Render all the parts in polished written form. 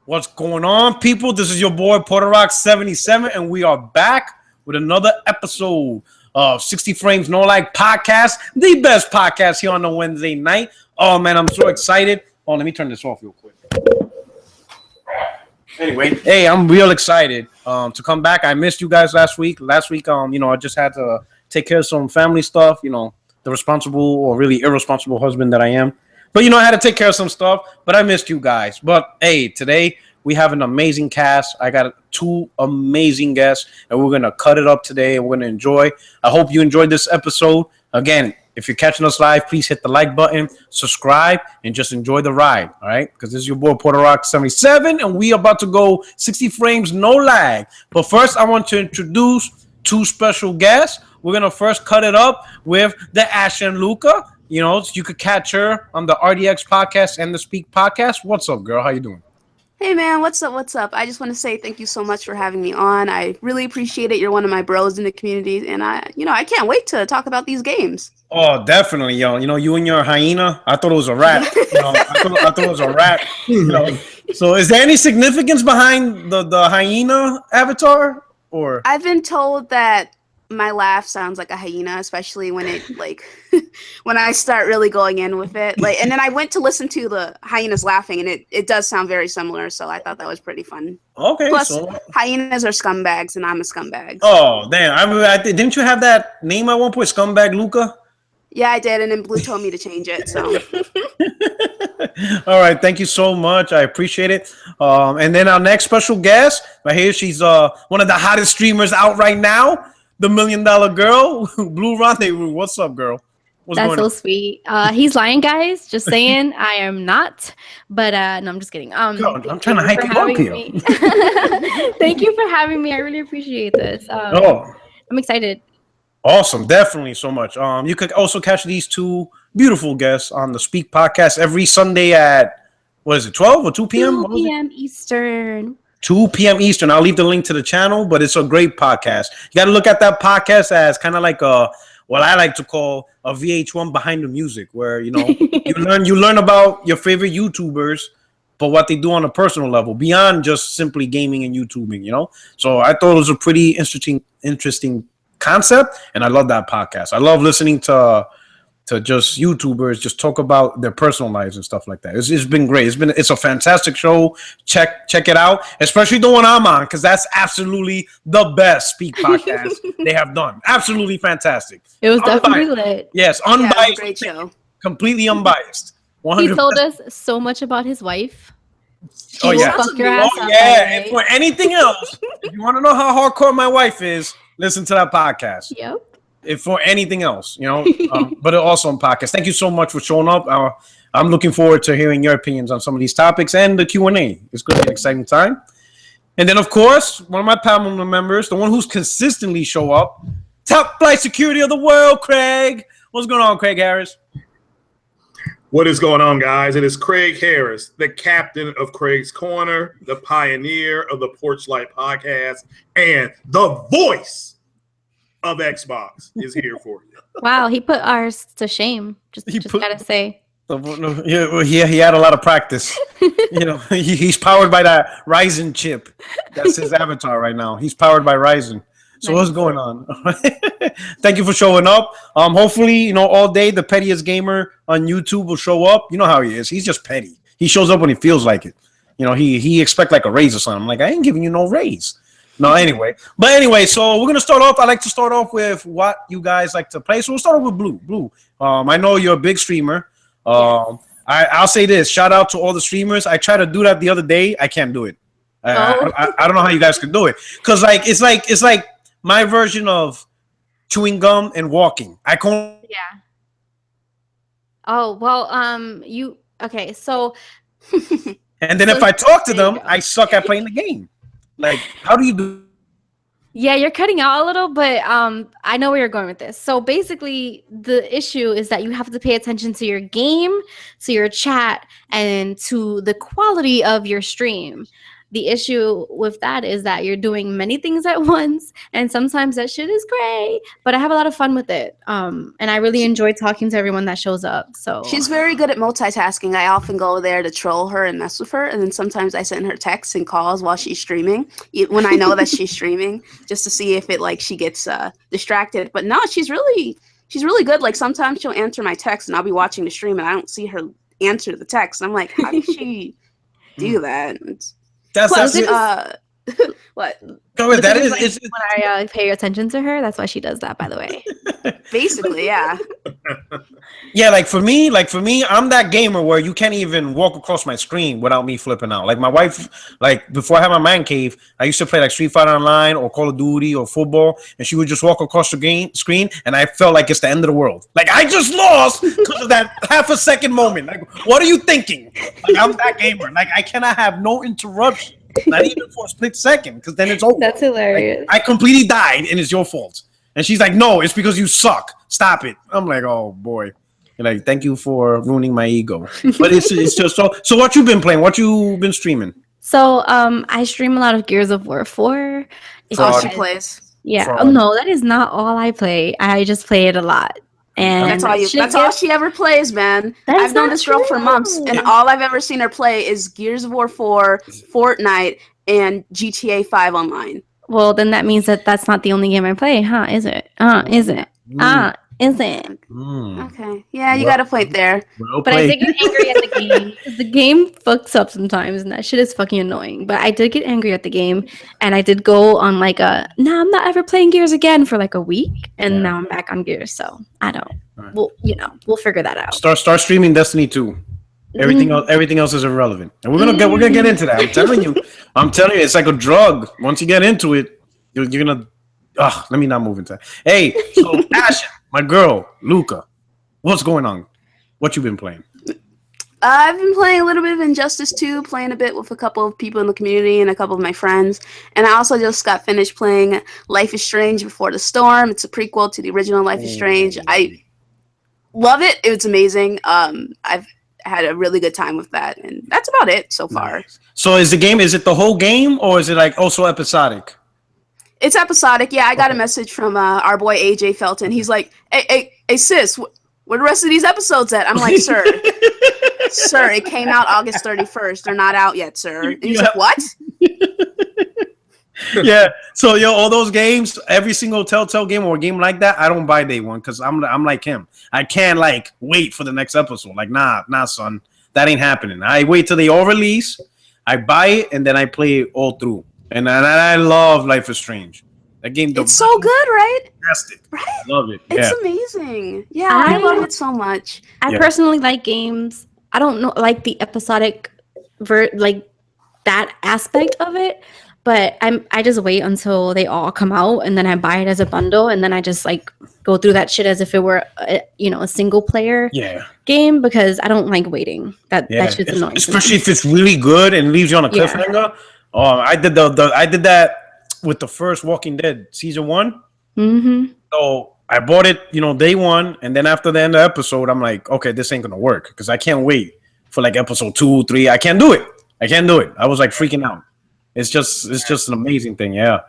What's going on, people? This is your boy Puerto Rock 77, and we are back with another episode of 60 Frames No Lag Podcast, the best podcast here on the Wednesday night. Oh man, I'm so excited. Oh, let me turn this off real quick. Anyway, hey, I'm real excited to come back. I missed you guys last week. I just had to take care of some family stuff. The responsible or really irresponsible husband that I am. But, I had to take care of some stuff. But I missed you guys. But, hey, today we have an amazing cast. I got two amazing guests, and we're going to cut it up today, and we're going to enjoy. I hope you enjoyed this episode. Again, if you're catching us live, please hit the like button, subscribe, and just enjoy the ride, all right? Because this is your boy, Puerto Rock 77, and we about to go 60 frames, no lag. But first, I want to introduce two special guests. We're going to first cut it up with TheAshenLuca. You could catch her on the RDX Podcast and the Speak Podcast. What's up, girl? How you doing? Hey, man. What's up? I just want to say thank you so much for having me on. I really appreciate it. You're one of my bros in the community, and I can't wait to talk about these games. Oh, definitely, yo. You and your hyena. I thought it was a rat. I thought it was a rat. So, is there any significance behind the hyena avatar? Or I've been told that my laugh sounds like a hyena, especially when it when I start really going in with it. And then I went to listen to the hyenas laughing, and it does sound very similar. So I thought that was pretty fun. Okay. Plus, hyenas are scumbags, and I'm a scumbag. Oh, damn! Didn't you have that name at one point, Scumbag Luca? Yeah, I did, and then Blue told me to change it. So. All right, thank you so much. I appreciate it. And then our next special guest right here, she's one of the hottest streamers out right now. The $1 Million Girl, Blue Rendezvous. What's up, girl? That's so sweet. He's lying, guys. Just saying, I am not. But no, I'm just kidding. Girl, I'm trying to hype you up here. Thank you for having me. I really appreciate this. I'm excited. Awesome, definitely so much. You could also catch these two beautiful guests on the Speak Podcast every Sunday at 12 or 2 p.m. 2 p.m. Eastern. 2 p.m. Eastern. I'll leave the link to the channel, but it's a great podcast. You got to look at that podcast as kind of like what I like to call a VH1 behind the music, where you learn about your favorite YouTubers, but what they do on a personal level beyond just simply gaming and YouTubing. So I thought it was a pretty interesting concept, and I love that podcast. I love listening to just YouTubers just talk about their personal lives and stuff like that. It's been great. It's a fantastic show. Check it out, especially the one I'm on, because that's absolutely the best Speak podcast they have done. Absolutely fantastic. It was definitely lit. Yes, unbiased. Yeah, great show. Completely unbiased. 100%. He told us so much about his wife. Oh yeah. Fuck your ass up, yeah. And for anything else, if you want to know how hardcore my wife is, listen to that podcast. Yep. If for anything else, but also on podcast. Thank you so much for showing up. I'm looking forward to hearing your opinions on some of these topics and the Q&A. It's going to be an exciting time. And then, of course, one of my panel members, the one who's consistently show up, top flight security of the world, Craig. What's going on, Craig Harris? What is going on, guys? It is Craig Harris, the captain of Craig's Corner, the pioneer of the Porch Light Podcast, and the voice of Xbox is here for you. Wow, he put ours to shame. Just gotta say. Yeah, he had a lot of practice. He's powered by that Ryzen chip. That's his avatar right now. He's powered by Ryzen. So What's going on? Thank you for showing up. Hopefully, all day the pettiest gamer on YouTube will show up. You know how he is. He's just petty. He shows up when he feels like it. He expect like a raise or something. I'm like, I ain't giving you no raise. No, anyway. So we're going to start off. I like to start off with what you guys like to play. So we'll start off with Blue. Blue, I know you're a big streamer. I'll say this. Shout out to all the streamers. I tried to do that the other day. I can't do it. I don't know how you guys can do it. Because it's like my version of chewing gum and walking. Yeah. Oh, well, okay, so. And then if I talk to them, I suck at playing the game. Like, how do you do? Yeah, you're cutting out a little, but I know where you're going with this. So basically, the issue is that you have to pay attention to your game, to your chat, and to the quality of your stream. the issue with that is that you're doing many things at once, and sometimes that shit is great. But I have a lot of fun with it, and I really enjoy talking to everyone that shows up. So she's very good at multitasking. I often go there to troll her and mess with her, and then sometimes I send her texts and calls while she's streaming when I know that she's streaming, just to see if it like she gets distracted. But no, she's really good. Like sometimes she'll answer my text, and I'll be watching the stream, and I don't see her answer the text. I'm like, how did she do that? What? Go with that is when I pay attention to her. That's why she does that, by the way. Basically, yeah. Yeah, like for me, I'm that gamer where you can't even walk across my screen without me flipping out. Like my wife, like before I had my man cave, I used to play like Street Fighter Online or Call of Duty or football, and she would just walk across the screen, and I felt like it's the end of the world. Like I just lost because of that half a second moment. Like, what are you thinking? Like I'm that gamer. Like I cannot have no interruption. Not even for a split second, because then it's over. That's hilarious. Like, I completely died, and it's your fault. And she's like, "No, it's because you suck. Stop it." I'm like, "Oh boy." You're like, "Thank you for ruining my ego." But it's just so. So what you been playing? What you been streaming? So I stream a lot of Gears of War 4. She plays. Yeah. Fraud. Oh no, that is not all I play. I just play it a lot. And that's all she ever plays, man. I've known this girl for months, and all I've ever seen her play is Gears of War 4, Fortnite, and GTA 5 online. Well, then that means that that's not the only game I play, huh? Is it? Is it? Is it? Okay. Yeah, you gotta play it there. But I did get angry at the game. 'Cause the game fucks up sometimes, and that shit is fucking annoying. But I did get angry at the game, and I did go on like I'm not ever playing Gears again for like a week, and now I'm back on Gears. So I don't. Right. Well, we'll figure that out. Start streaming Destiny 2. Everything else is irrelevant, and we're gonna get into that. I'm telling you, it's like a drug. Once you get into it, you're gonna. Let me not move into that. Hey, so Ashen, my girl, Luca, what's going on? What you been playing? I've been playing a little bit of Injustice 2, playing a bit with a couple of people in the community and a couple of my friends. And I also just got finished playing Life is Strange Before the Storm. It's a prequel to the original Life is Strange. I love it. It's amazing. I've had a really good time with that. And that's about it so far. Nice. So is it the whole game, or is it like also episodic? It's episodic. Yeah, I got a message from our boy AJ Felton. He's like, hey, sis, where the rest of these episodes at? I'm like, sir, it came out August 31st. They're not out yet, sir. And he's like, what? Yeah. So all those games, every single Telltale game or a game like that, I don't buy day one because I'm like him. I can't like wait for the next episode. Like, nah, son, that ain't happening. I wait till they all release. I buy it and then I play it all through. And I love Life is Strange. That game, it's so good, right? Fantastic. Right? Love it. It's amazing. Yeah, I love it so much. I personally like games. I don't know, like the episodic, like that aspect of it. But I just wait until they all come out, and then I buy it as a bundle, and then I just like go through that shit as if it were a single player game, because I don't like waiting. That shit's annoying. Especially if it's really good and leaves you on a cliffhanger. I did that with the first Walking Dead season 1. Mm-hmm. So I bought it, day one, and then after the end of the episode, I'm like, okay, this ain't gonna work because I can't wait for like episode 2, 3. I can't do it. I was like freaking out. It's just an amazing thing, yeah.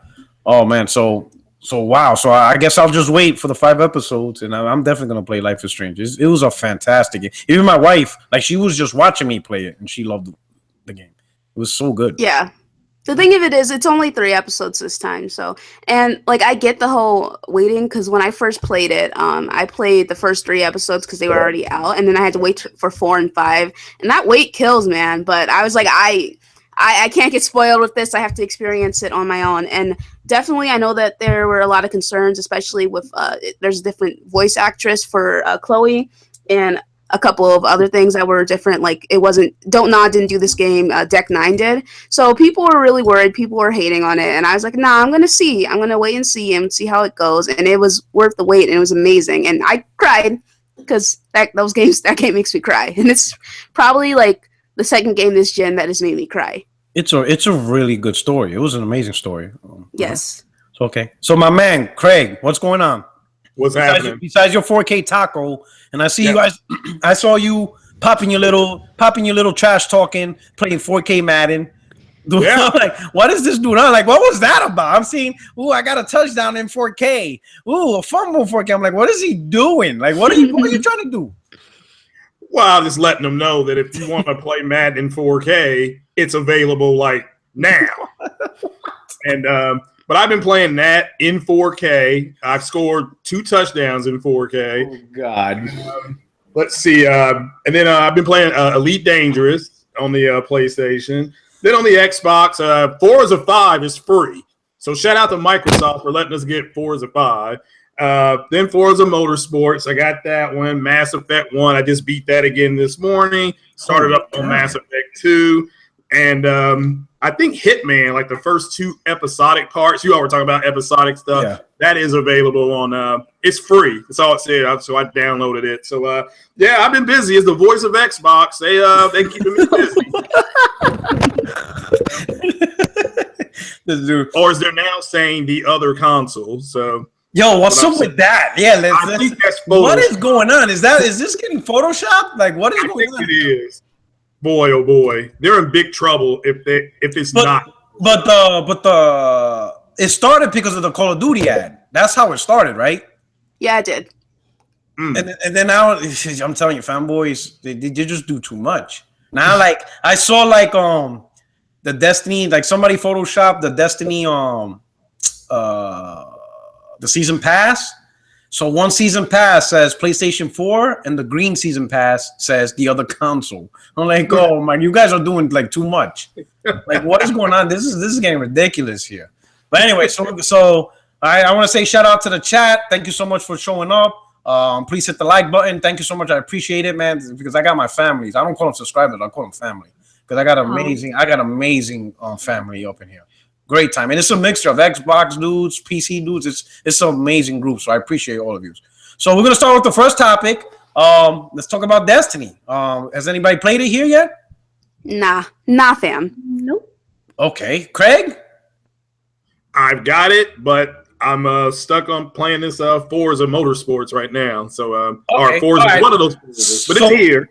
Oh man, so wow. So I guess I'll just wait for the 5 episodes, and I'm definitely gonna play Life is Strange. It was a fantastic game. Even my wife, like, she was just watching me play it, and she loved the game. It was so good. Yeah. The thing of it is, it's only 3 episodes this time. So, and like, I get the whole waiting, because when I first played it, I played the first 3 episodes because they were already out, and then I had to wait for 4 and 5, and that wait kills, man. But I was like, I can't get spoiled with this. I have to experience it on my own. And definitely, I know that there were a lot of concerns, especially with there's a different voice actress for Chloe, and a couple of other things that were different. Like, it wasn't Don't Nod didn't do this game, Deck 9 did. So people were really worried. People were hating on it, and I was like, nah, I'm gonna wait and see how it goes. And it was worth the wait, and it was amazing. And I cried because that game makes me cry, and it's probably like the second game this gen that has made me cry. It's a really good story. It was an amazing story. Yes. So okay. So my man Craig, what's going on? What's happening? Besides your 4K taco, and I see you guys. I saw you popping your little trash talking, playing 4K Madden. Dude, Yeah. I'm like, what is this dude? I'm like, what was that about? I'm seeing, I got a touchdown in 4K. A fumble 4K. I'm like, what is he doing? Like, what are you trying to do? Well, I'm just letting them know that if you want to play Madden in 4K, it's available like now. And but I've been playing that in 4K. I've scored 2 touchdowns in 4K. Oh God. Let's see. And then I've been playing Elite Dangerous on the PlayStation. Then on the Xbox, Forza 5 is free. So shout out to Microsoft for letting us get Forza 5. Then Forza Motorsports, I got that one. Mass Effect 1, I just beat that again this morning. Started up on Mass Effect 2. And I think Hitman, like the first 2 episodic parts, you all were talking about episodic stuff. Yeah. That is available on, it's free. That's all it said. So I downloaded it. So, yeah, I've been busy. As the voice of Xbox, they keeping me busy. Or as they're now saying, the other console. So, yo, what's up with that? Yeah, I think that's what is going on? Is this getting photoshopped? Like, what is going on? It is. Boy, oh boy, they're in big trouble if it's not. But it started because of the Call of Duty ad. That's how it started, right? Yeah, it did. And then now I'm telling you, fanboys, they just do too much. Now, like I saw, like the Destiny, like somebody photoshopped the Destiny the season pass. So one season pass says PlayStation 4, and the green season pass says the other console. I'm like, oh my, you guys are doing like too much. Like, what is going on? This is getting ridiculous here. But anyway, so I want to say shout out to the chat. Thank you so much for showing up. Please hit the like button. Thank you so much. I appreciate it, man. Because I got my families. I don't call them subscribers. I call them family. Because I got amazing family up in here. Great time. And it's a mixture of Xbox dudes, PC dudes. It's an amazing group. So I appreciate all of you. So we're going to start with the first topic. Let's talk about Destiny. Has anybody played it here yet? Nah, fam. Nope. Okay. Craig? I've got it, but I'm stuck on playing this Forza Motorsports right now. So, or Forza is one of those, but it's here.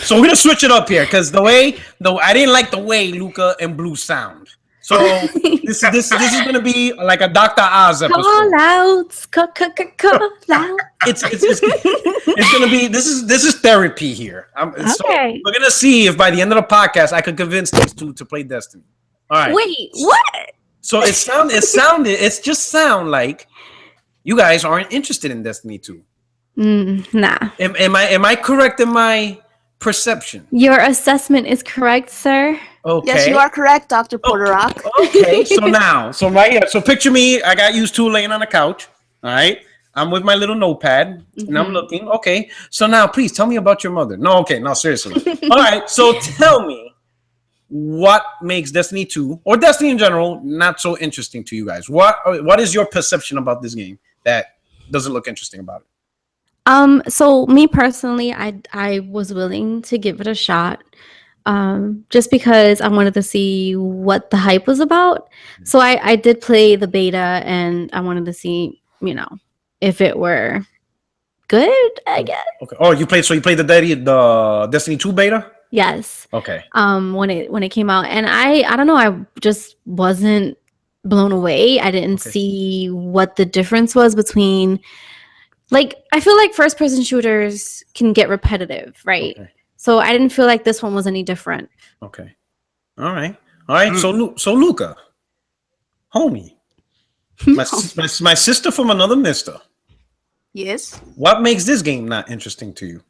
So we're going to switch it up here because I didn't like the way Luca and Blue sound. So this is going to be like a Dr. Oz episode. Call outs. Call out. It's going to be this is therapy here. Okay. So we're going to see if by the end of the podcast I could convince these two to play Destiny. All right. Wait, what? So it just sound like you guys aren't interested in Destiny 2. Nah. Am I correct in my perception? Your assessment is correct, sir. Okay. Yes, you are correct, Dr. Porterock. Okay. So right here. So picture me. I got used to laying on the couch. All right. I'm with my little notepad and I'm looking. Okay. So now, please tell me about your mother. No. Okay. No, seriously. All right. So tell me what makes Destiny 2 or Destiny in general not so interesting to you guys. What is your perception about this game that doesn't look interesting about it? So me personally, I was willing to give it a shot. Just because I wanted to see what the hype was about. So I did play the beta and I wanted to see, if it were good, I guess. Okay. Oh, you played the Destiny 2 beta? Yes. Okay. When it came out, and I don't know, I just wasn't blown away. I didn't see what the difference was between, like, I feel like first person shooters can get repetitive, right? Okay. So I didn't feel like this one was any different. Okay. All right. So Luca, homie, my sister from another mister. Yes. What makes this game not interesting to you?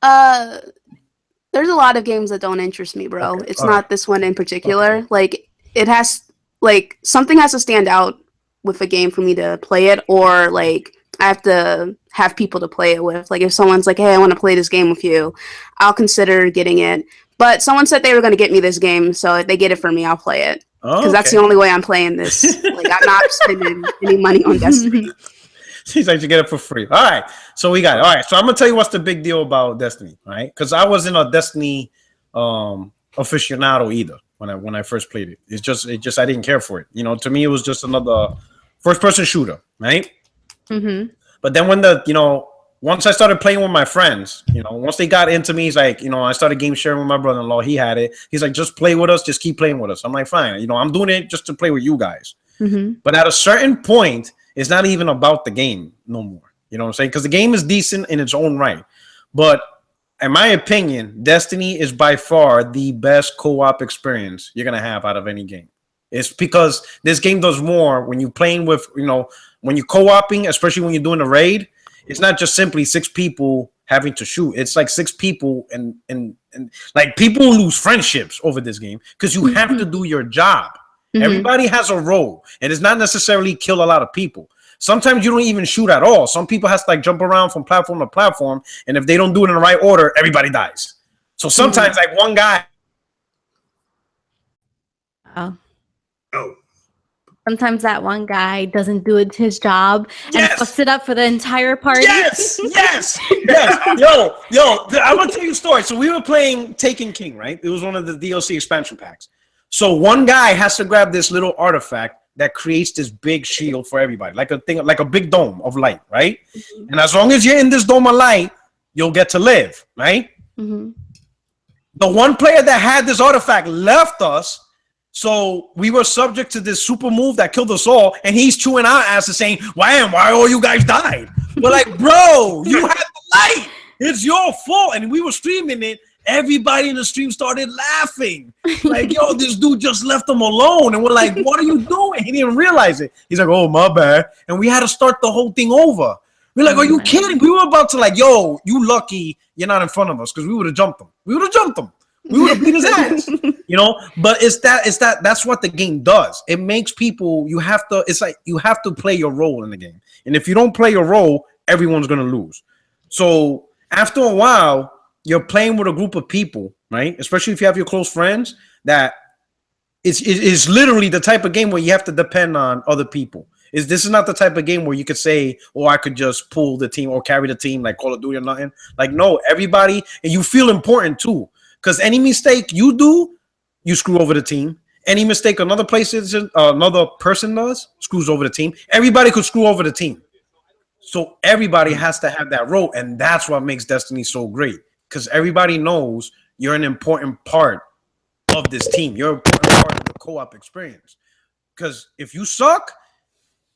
There's a lot of games that don't interest me, bro. Okay. It's not this one in particular. Okay. Like, it has, like, something has to stand out with a game for me to play it, or like I have to have people to play it with. Like, if someone's like, hey, I want to play this game with you, I'll consider getting it. But someone said they were going to get me this game, so if they get it for me, I'll play it. Because that's the only way I'm playing this. Like, I'm not spending any money on Destiny. She's like, you get it for free. All right. So we got it. All right. So I'm going to tell you what's the big deal about Destiny. All right. Because I wasn't a Destiny aficionado either when I first played it. It's just I didn't care for it. To me, it was just another first person shooter. Right. Mm-hmm. But then when once I started playing with my friends, once they got into me, he's like, I started game sharing with my brother-in-law. He had it. He's like, just play with us. Just keep playing with us. I'm like, fine. I'm doing it just to play with you guys. Mm-hmm. But at a certain point, it's not even about the game no more. You know what I'm saying? Because the game is decent in its own right. But in my opinion, Destiny is by far the best co-op experience you're going to have out of any game. It's because this game does more when you're playing with, when you're co-oping, especially when you're doing a raid. It's not just simply 6 people having to shoot. It's like 6 people and like people lose friendships over this game because you have to do your job. Mm-hmm. Everybody has a role, and it's not necessarily kill a lot of people. Sometimes you don't even shoot at all. Some people have to like jump around from platform to platform, and if they don't do it in the right order, everybody dies. So sometimes like one guy. Oh. Sometimes that one guy doesn't do his job and fucks it up for the entire party. Yes. Yo, I'm gonna tell you a story. So we were playing Taken King, right? It was one of the DLC expansion packs. So one guy has to grab this little artifact that creates this big shield for everybody, like a big dome of light, right? Mm-hmm. And as long as you're in this dome of light, you'll get to live, right? Mm-hmm. The one player that had this artifact left us. So we were subject to this super move that killed us all, and he's chewing our asses saying, why all you guys died? We're like, bro, you had the light. It's your fault. And we were streaming it. Everybody in the stream started laughing. Like, yo, this dude just left him alone. And we're like, what are you doing? He didn't realize it. He's like, oh, my bad. And we had to start the whole thing over. We're like, are you kidding? We were about to like, yo, you lucky you're not in front of us because we would have jumped him. We would have beat his ass, but that's what the game does. It makes people, you have to play your role in the game. And if you don't play your role, everyone's going to lose. So after a while, you're playing with a group of people, right? Especially if you have your close friends, that it's literally the type of game where you have to depend on other people. This is not the type of game where you could say, oh, I could just pull the team or carry the team like Call of Duty or nothing. Like, no, everybody, and you feel important too. Because any mistake you do, you screw over the team. Any mistake another person does, screws over the team. Everybody could screw over the team. So everybody has to have that role, and that's what makes Destiny so great. Because everybody knows you're an important part of this team. You're an important part of the co-op experience. Because if you suck,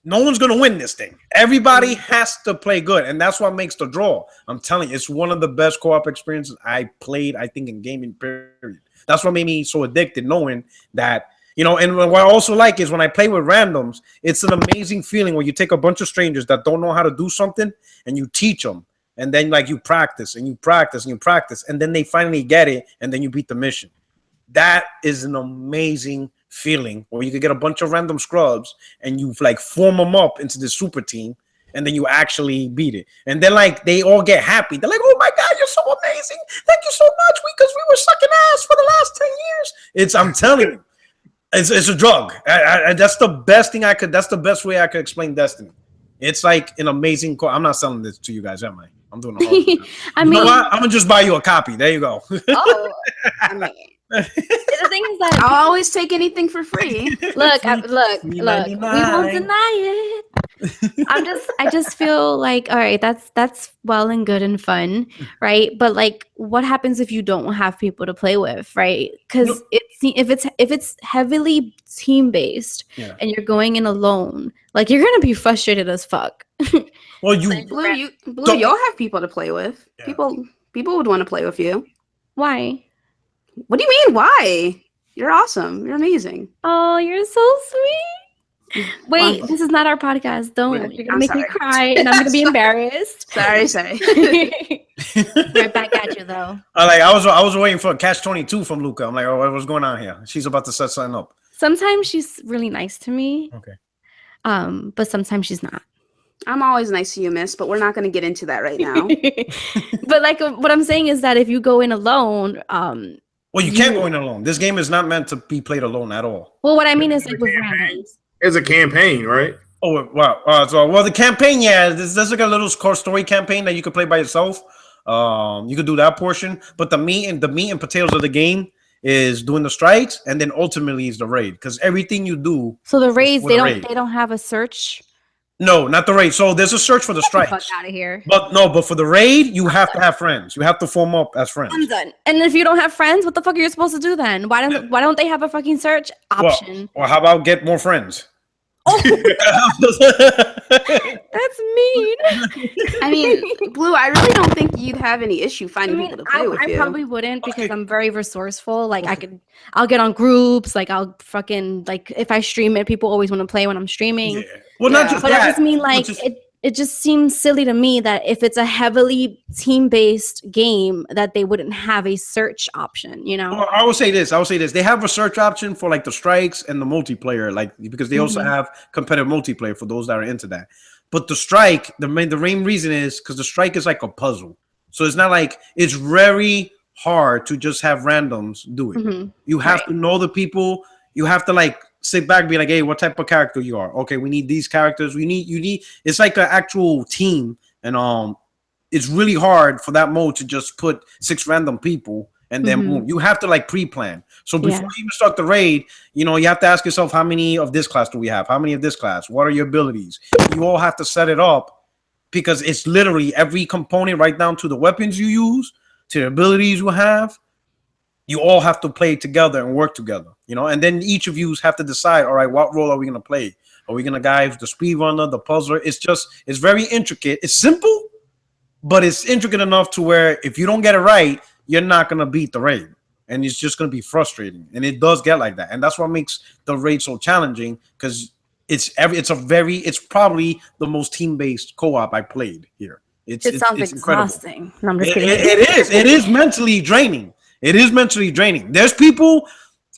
no one's going to win this thing. Everybody has to play good, and that's what makes the draw. I'm telling you, it's one of the best co-op experiences I played, I think, in gaming, period. That's what made me so addicted, knowing that, and what I also like is when I play with randoms, it's an amazing feeling where you take a bunch of strangers that don't know how to do something, and you teach them, and then like you practice, and you practice, and you practice, and then they finally get it, and then you beat the mission. That is an amazing feeling where you could get a bunch of random scrubs and you like form them up into this super team, and then you actually beat it, and then like they all get happy. They're like, oh my god, you're so amazing, thank you so much, because we were sucking ass for the last 10 years. I'm telling you, it's a drug. That's the best thing that's the best way I could explain Destiny. It's like an amazing I'm not selling this to you guys, am I? I'm doing a whole I'm gonna just buy you a copy. There you go. Oh, I mean, the thing is that I'll always take anything for free. Look, we won't deny it. I just feel like, all right, that's well and good and fun, right? But like, what happens if you don't have people to play with, right? Because if it's heavily team based and you're going in alone, like you're gonna be frustrated as fuck. Well, Blue, you'll have people to play with. Yeah. People would want to play with you. Why? What do you mean? Why? You're awesome. You're amazing. Oh, you're so sweet. Wait, this is not our podcast. You're gonna make me cry, and I'm gonna be embarrassed. Sorry. Right back at you though. I was waiting for a catch-22 from Luca. I'm like, oh, what's going on here? She's about to set something up. Sometimes she's really nice to me. Okay. But sometimes she's not. I'm always nice to you, miss, but we're not going to get into that right now. But like what I'm saying is that if you go in alone, well, you can't go in alone. This game is not meant to be played alone at all. Well, what I mean is like with randoms. It's a campaign, right? Oh, wow. Well, the campaign, there's like a little core story campaign that you could play by yourself. You could do that portion, but the meat and potatoes of the game is doing the strikes, and then ultimately is the raid, because everything you do. So the raids, they don't have a search No, not the raid. So there's a search for the strikes. Fuck out of here. But for the raid, you have to have friends. You have to form up as friends. I'm done. And if you don't have friends, what the fuck are you supposed to do then? Why don't they have a fucking search option? Or how about get more friends? Oh, that's mean. I mean, Blue, I really don't think you'd have any issue finding people to play with you. I probably wouldn't because I'm very resourceful. Like I'll get on groups. Like I'll fucking like if I stream it, people always want to play when I'm streaming. Yeah. Well, not just but that. I just mean like it just seems silly to me that if it's a heavily team-based game that they wouldn't have a search option, you know? Well, I will say this. They have a search option for like the strikes and the multiplayer, like because they also have competitive multiplayer for those that are into that. But the strike, the main reason is because the strike is like a puzzle. So it's not like it's very hard to just have randoms do it. You have to know the people. You have to like sit back and be like, hey, what type of character you are? Okay, we need these characters. You need it's like an actual team, and it's really hard for that mode to just put 6 random people and then boom. You have to like pre-plan. So before you even start the raid, you have to ask yourself, how many of this class do we have? How many of this class? What are your abilities? You all have to set it up because it's literally every component right down to the weapons you use, to the abilities you have. You all have to play together and work together, and then each of you have to decide, all right, what role are we going to play? Are we going to guide the speedrunner, the puzzler? It's very intricate. It's simple, but it's intricate enough to where if you don't get it right, you're not going to beat the raid. And it's just going to be frustrating. And it does get like that. And that's what makes the raid so challenging because it's probably the most team-based co-op I played here. It sounds exhausting. No, I'm just kidding. It is mentally draining. It is mentally draining. There's people.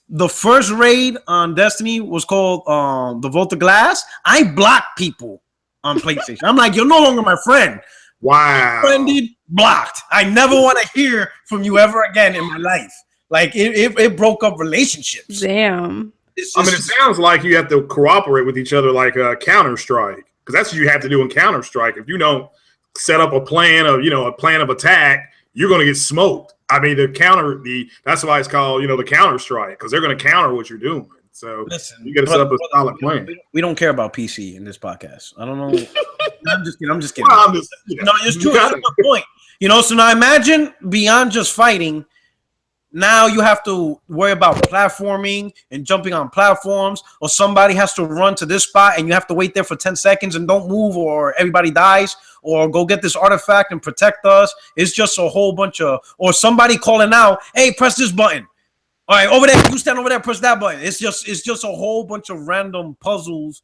The first raid on Destiny was called the Vault of Glass. I blocked people on PlayStation. I'm like, you're no longer my friend. Wow. Friended, blocked. I never want to hear from you ever again in my life. Like it broke up relationships. Damn. It sounds like you have to cooperate with each other like Counter-Strike, because that's what you have to do in Counter-Strike. If you don't set up a plan of attack, you're going to get smoked. I mean, that's why it's called, the Counter-Strike, because they're going to counter what you're doing. So listen, you got to set up a solid plan. We don't care about PC in this podcast. I don't know. I'm just kidding. Well, no, it's true. That's my point. So now imagine beyond just fighting. Now you have to worry about platforming and jumping on platforms, or somebody has to run to this spot and you have to wait there for 10 seconds and don't move, or everybody dies, or go get this artifact and protect us. It's just a whole bunch of, or somebody calling out, hey, press this button. All right, over there, you stand over there, press that button. It's just a whole bunch of random puzzles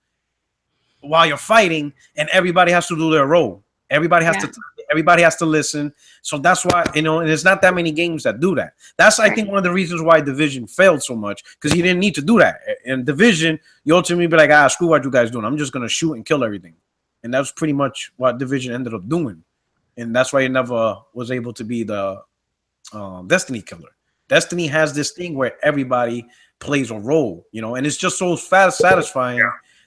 while you're fighting, and everybody has to do their role. Everybody has to listen. So that's why, and there's not that many games that do that. That's, I think, one of the reasons why Division failed so much, because you didn't need to do that. In Division, you ultimately be like, screw what you guys doing. I'm just going to shoot and kill everything. And that's pretty much what Division ended up doing. And that's why it never was able to be the Destiny killer. Destiny has this thing where everybody plays a role, and it's just so satisfying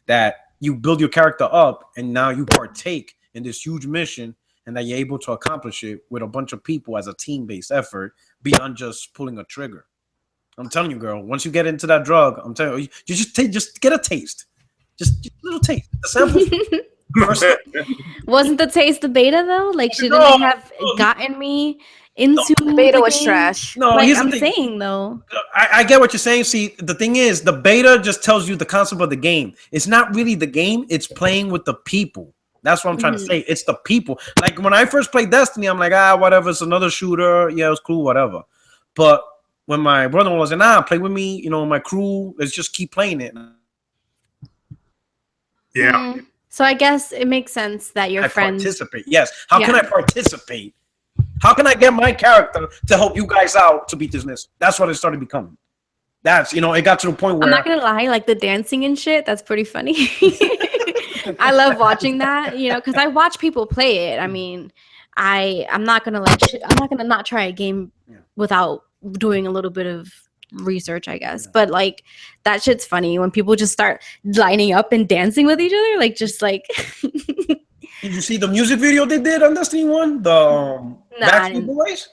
that you build your character up and now you partake in this huge mission, and that you're able to accomplish it with a bunch of people as a team-based effort beyond just pulling a trigger. I'm telling you, girl, once you get into that drug, I'm telling you, you just get a taste. Just a little taste. The sample. Wasn't the taste the beta, though? Like, shouldn't they have gotten me into the beta was trash. No, like, here's I'm the thing. saying, though. I get what you're saying. See, the thing is, the beta just tells you the concept of the game. It's not really the game. It's playing with the people. That's what I'm trying to say. It's the people. Like when I first played Destiny, I'm like, whatever. It's another shooter. Yeah, it was cool, whatever. But when my brother was like, play with me. My crew. Let's just keep playing it. Yeah. Mm-hmm. So I guess it makes sense that your friends participate. Yes. How can I participate? How can I get my character to help you guys out to beat this mission? That's what it started becoming. That's it got to the point where I'm not gonna lie, like the dancing and shit. That's pretty funny. I love watching that, because I watch people play it. I mean, I'm not gonna not try a game without doing a little bit of research, I guess. But like that shit's funny when people just start lining up and dancing with each other, like just like. Did you see the music video they did on Destiny 1? The Backstreet Boys?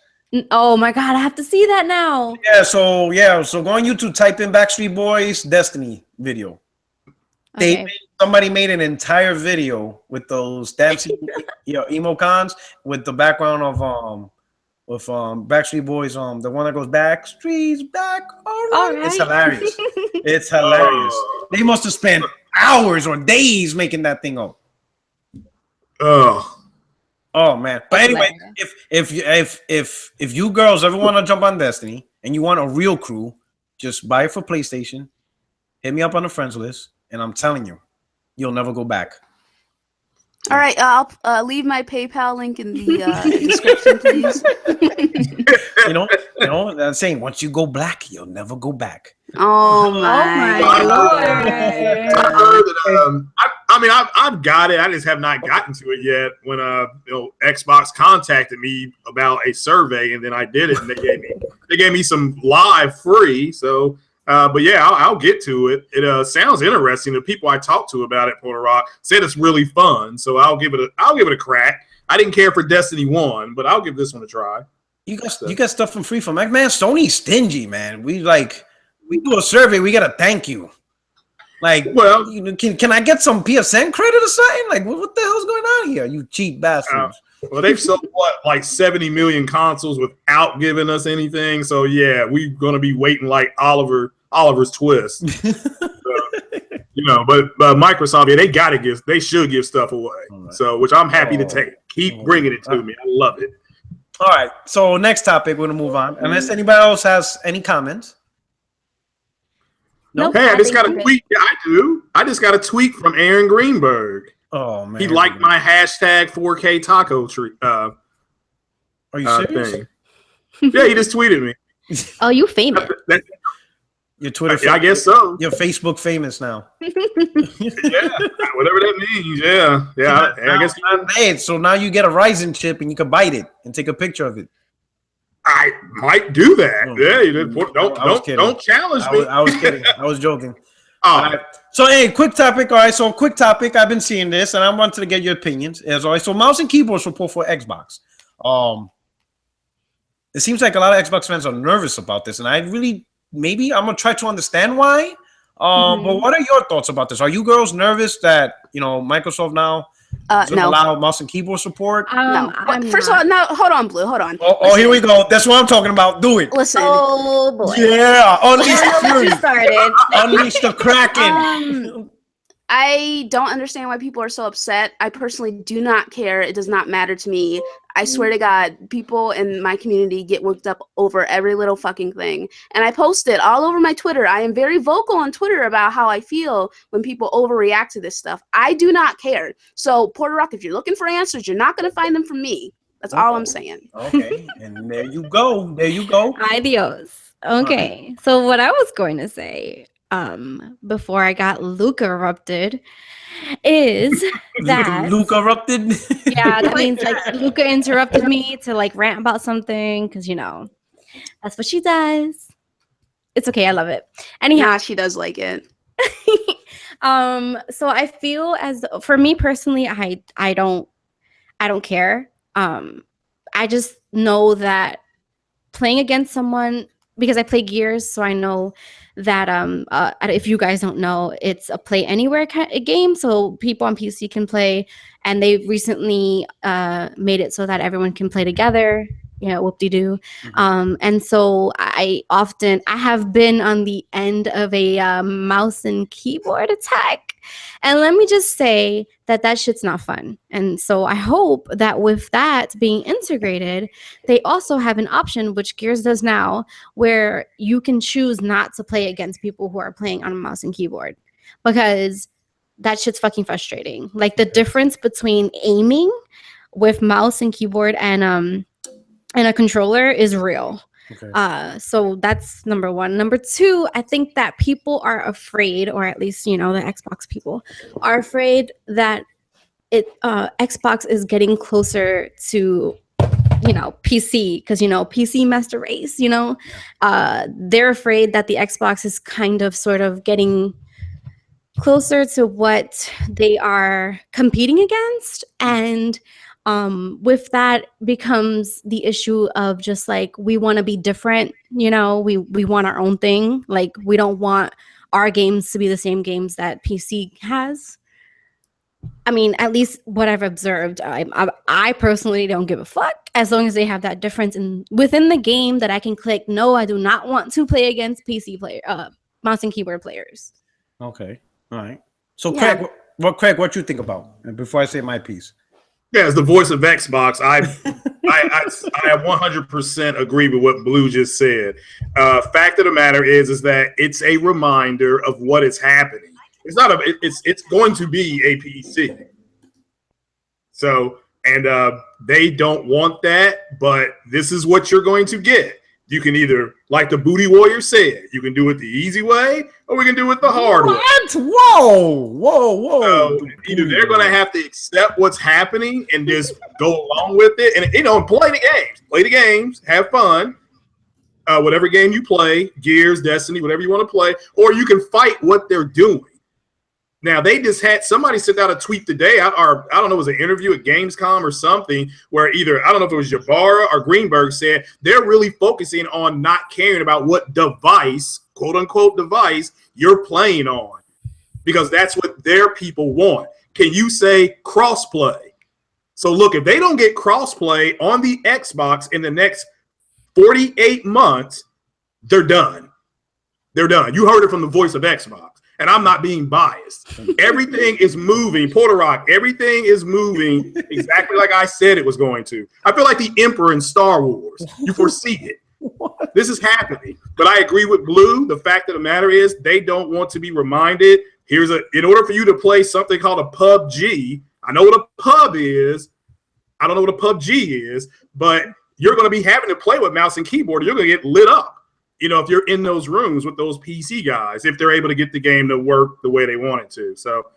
Oh my god, I have to see that now. So go on YouTube, type in Backstreet Boys Destiny video. Okay. somebody made an entire video with those dancing emocons with the background of Backstreet Boys, the one that goes back streets back. All right. It's hilarious. It's hilarious. They must have spent hours or days making that thing up. Oh man. But anyway, if you girls ever want to jump on Destiny and you want a real crew, just buy it for PlayStation. Hit me up on the friends list, and I'm telling you, you'll never go back. All right, I'll leave my PayPal link in the description, please. you know, I'm saying once you go black, you'll never go back. Oh my Lord! I heard that. I mean, I've got it. I just have not gotten to it yet. When Xbox contacted me about a survey, and then I did it, and they gave me some live free. So. But yeah, I'll get to it. It sounds interesting. The people I talked to about it, Porter Rock, said it's really fun. So I'll give it a crack. I didn't care for Destiny 1, but I'll give this one a try. You got stuff from free from man. Sony's stingy, man. We do a survey. We gotta thank you. Like, well, can I get some PSN credit or something? Like, what the hell's going on here? You cheap bastards. Well, they've sold like 70 million consoles without giving us anything. So yeah, we're gonna be waiting like Oliver's Twist. But Microsoft, yeah, they should give stuff away. Right. So, which I'm happy to take. Keep bringing it to me. I love it. All right. So next topic, we're gonna move on. Unless anybody else has any comments. No. Hey, I just got a tweet. Yeah, I do. I just got a tweet from Aaron Greenberg. Oh man, he liked my hashtag 4K taco tree. Are you serious? Thing. Yeah, he just tweeted me. Oh, you famous? Your Twitter. I guess so. You're Facebook famous now. Yeah, whatever that means. Yeah. I guess. Hey, so now you get a Ryzen chip and you can bite it and take a picture of it. I might do that. Oh, yeah, don't challenge me. I was kidding. I was joking. Right. So, hey, quick topic. All right, so quick topic. I've been seeing this, and I wanted to get your opinions. As always, so mouse and keyboard support for Xbox. It seems like a lot of Xbox fans are nervous about this, and I'm gonna try to understand why. But what are your thoughts about this? Are you girls nervous that Microsoft now doesn't allow mouse and keyboard support? No. First of all, no. Hold on, Blue. Hold on. Oh, here we go. That's what I'm talking about. Do it. Listen. Oh boy. Yeah. Unleash the fury. Started. Unleash the Kraken. I don't understand why people are so upset. I personally do not care. It does not matter to me. I swear to God, people in my community get worked up over every little fucking thing. And I post it all over my Twitter. I am very vocal on Twitter about how I feel when people overreact to this stuff. I do not care. So, Porter Rock, if you're looking for answers, you're not going to find them from me. That's all I'm saying. Okay. And there you go. There you go. Adios. Okay. So what I was going to say before I got Luca erupted is that Luca erupted. Yeah, that means like Luca interrupted me to like rant about something because that's what she does. It's okay, I love it. Anyhow, she does like it. So I feel as for me personally, I don't care. I just know that playing against someone, because I play Gears, so I know that if you guys don't know, it's a play anywhere game, so people on PC can play, and they recently made it so that everyone can play together. Whoop-de-doo. And so I have been on the end of a mouse and keyboard attack, and let me just say that shit's not fun. And so I hope that with that being integrated, they also have an option, which Gears does now, where you can choose not to play against people who are playing on a mouse and keyboard, because that shit's fucking frustrating. Like the difference between aiming with mouse and keyboard and a controller is real. Okay. So that's number one. Number two, I think that people are afraid, or at least, the Xbox people are afraid that Xbox is getting closer to, PC, because, PC master race, they're afraid that the Xbox is kind of sort of getting closer to what they are competing against. And with that becomes the issue of just like, we want to be different, we want our own thing. Like, we don't want our games to be the same games that PC has. I mean, at least what I've observed, I personally don't give a fuck as long as they have that difference within the game that I can click. No, I do not want to play against PC mouse and keyboard players. Okay, all right. So, Yeah. Craig, what you think about? And before I say my piece, Yeah, as the voice of Xbox, I 100% agree with what Blue just said. Fact of the matter is that it's a reminder of what is happening. It's not it's going to be a PC. So, and they don't want that, but this is what you're going to get. You can either, like the Booty Warrior said, you can do it the easy way, or we can do it the hard way. Whoa! So either they're going to have to accept what's happening and just go along with it, and play the games, have fun. Whatever game you play, Gears, Destiny, whatever you want to play, or you can fight what they're doing. Now, they just had somebody sent out a tweet today, or I don't know, it was an interview at Gamescom or something, where either, I don't know if it was Jabara or Greenberg said they're really focusing on not caring about what device, quote unquote device, you're playing on, because that's what their people want. Can you say crossplay? So, look, if they don't get crossplay on the Xbox in the next 48 months, they're done. They're done. You heard it from the voice of Xbox. And I'm not being biased. Everything is moving. Porter Rock, everything is moving exactly like I said it was going to. I feel like the Emperor in Star Wars. You foresee it. This is happening. But I agree with Blue. The fact of the matter is they don't want to be reminded. In order for you to play something called a PUBG, I know what a pub is. I don't know what a PUBG is, but you're going to be having to play with mouse and keyboard. You're going to get lit up. If you're in those rooms with those PC guys, if they're able to get the game to work the way they want it to. So,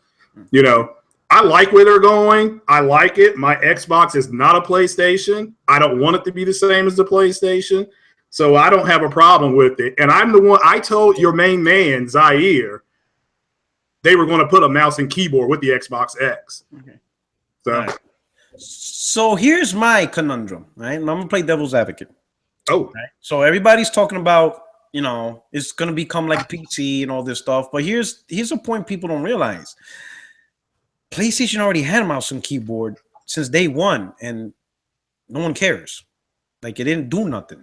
I like where they're going. I like it. My Xbox is not a PlayStation. I don't want it to be the same as the PlayStation. So I don't have a problem with it. And I'm the one, I told your main man, Zaire, they were going to put a mouse and keyboard with the Xbox X. Okay. So here's my conundrum, right? I'm going to play devil's advocate. Oh, right. So everybody's talking about, it's going to become like PC and all this stuff. But here's a point people don't realize. PlayStation already had a mouse and keyboard since day one, and no one cares. Like, it didn't do nothing.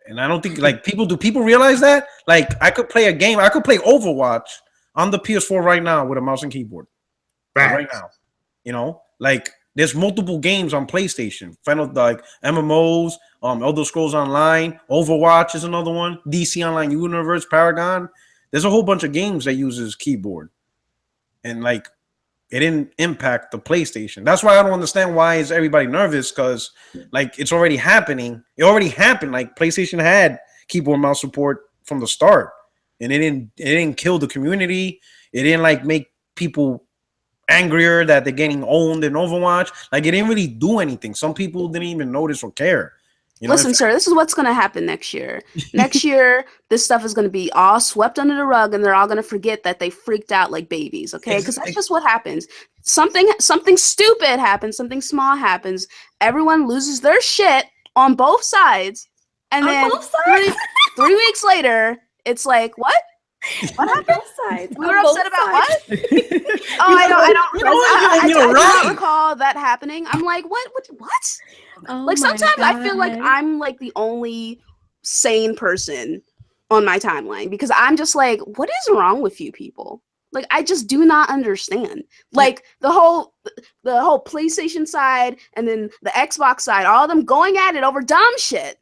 And I don't think, do people realize that? Like, I could play a game. I could play Overwatch on the PS4 right now with a mouse and keyboard. Right now. There's multiple games on PlayStation. MMOs, Elder Scrolls Online, Overwatch is another one. DC Online Universe, Paragon. There's a whole bunch of games that uses keyboard. And it didn't impact the PlayStation. That's why I don't understand why is everybody nervous, because it's already happening. It already happened. PlayStation had keyboard mouse support from the start. And it didn't kill the community. It didn't make people angrier that they're getting owned in Overwatch. It didn't really do anything. Some people didn't even notice or care. Listen, sir, this is what's going to happen next year. Next year, this stuff is going to be all swept under the rug, and they're all going to forget that they freaked out like babies, okay? Because that's just what happens. Something stupid happens, something small happens. Everyone loses their shit on both sides, and then 3 weeks later, it's like, what? What happened? We were upset about what? I don't recall that happening. I'm like, what? Oh, sometimes I feel like I'm the only sane person on my timeline, because I'm just like, what is wrong with you people? I just do not understand. The whole PlayStation side and then the Xbox side, all of them going at it over dumb shit.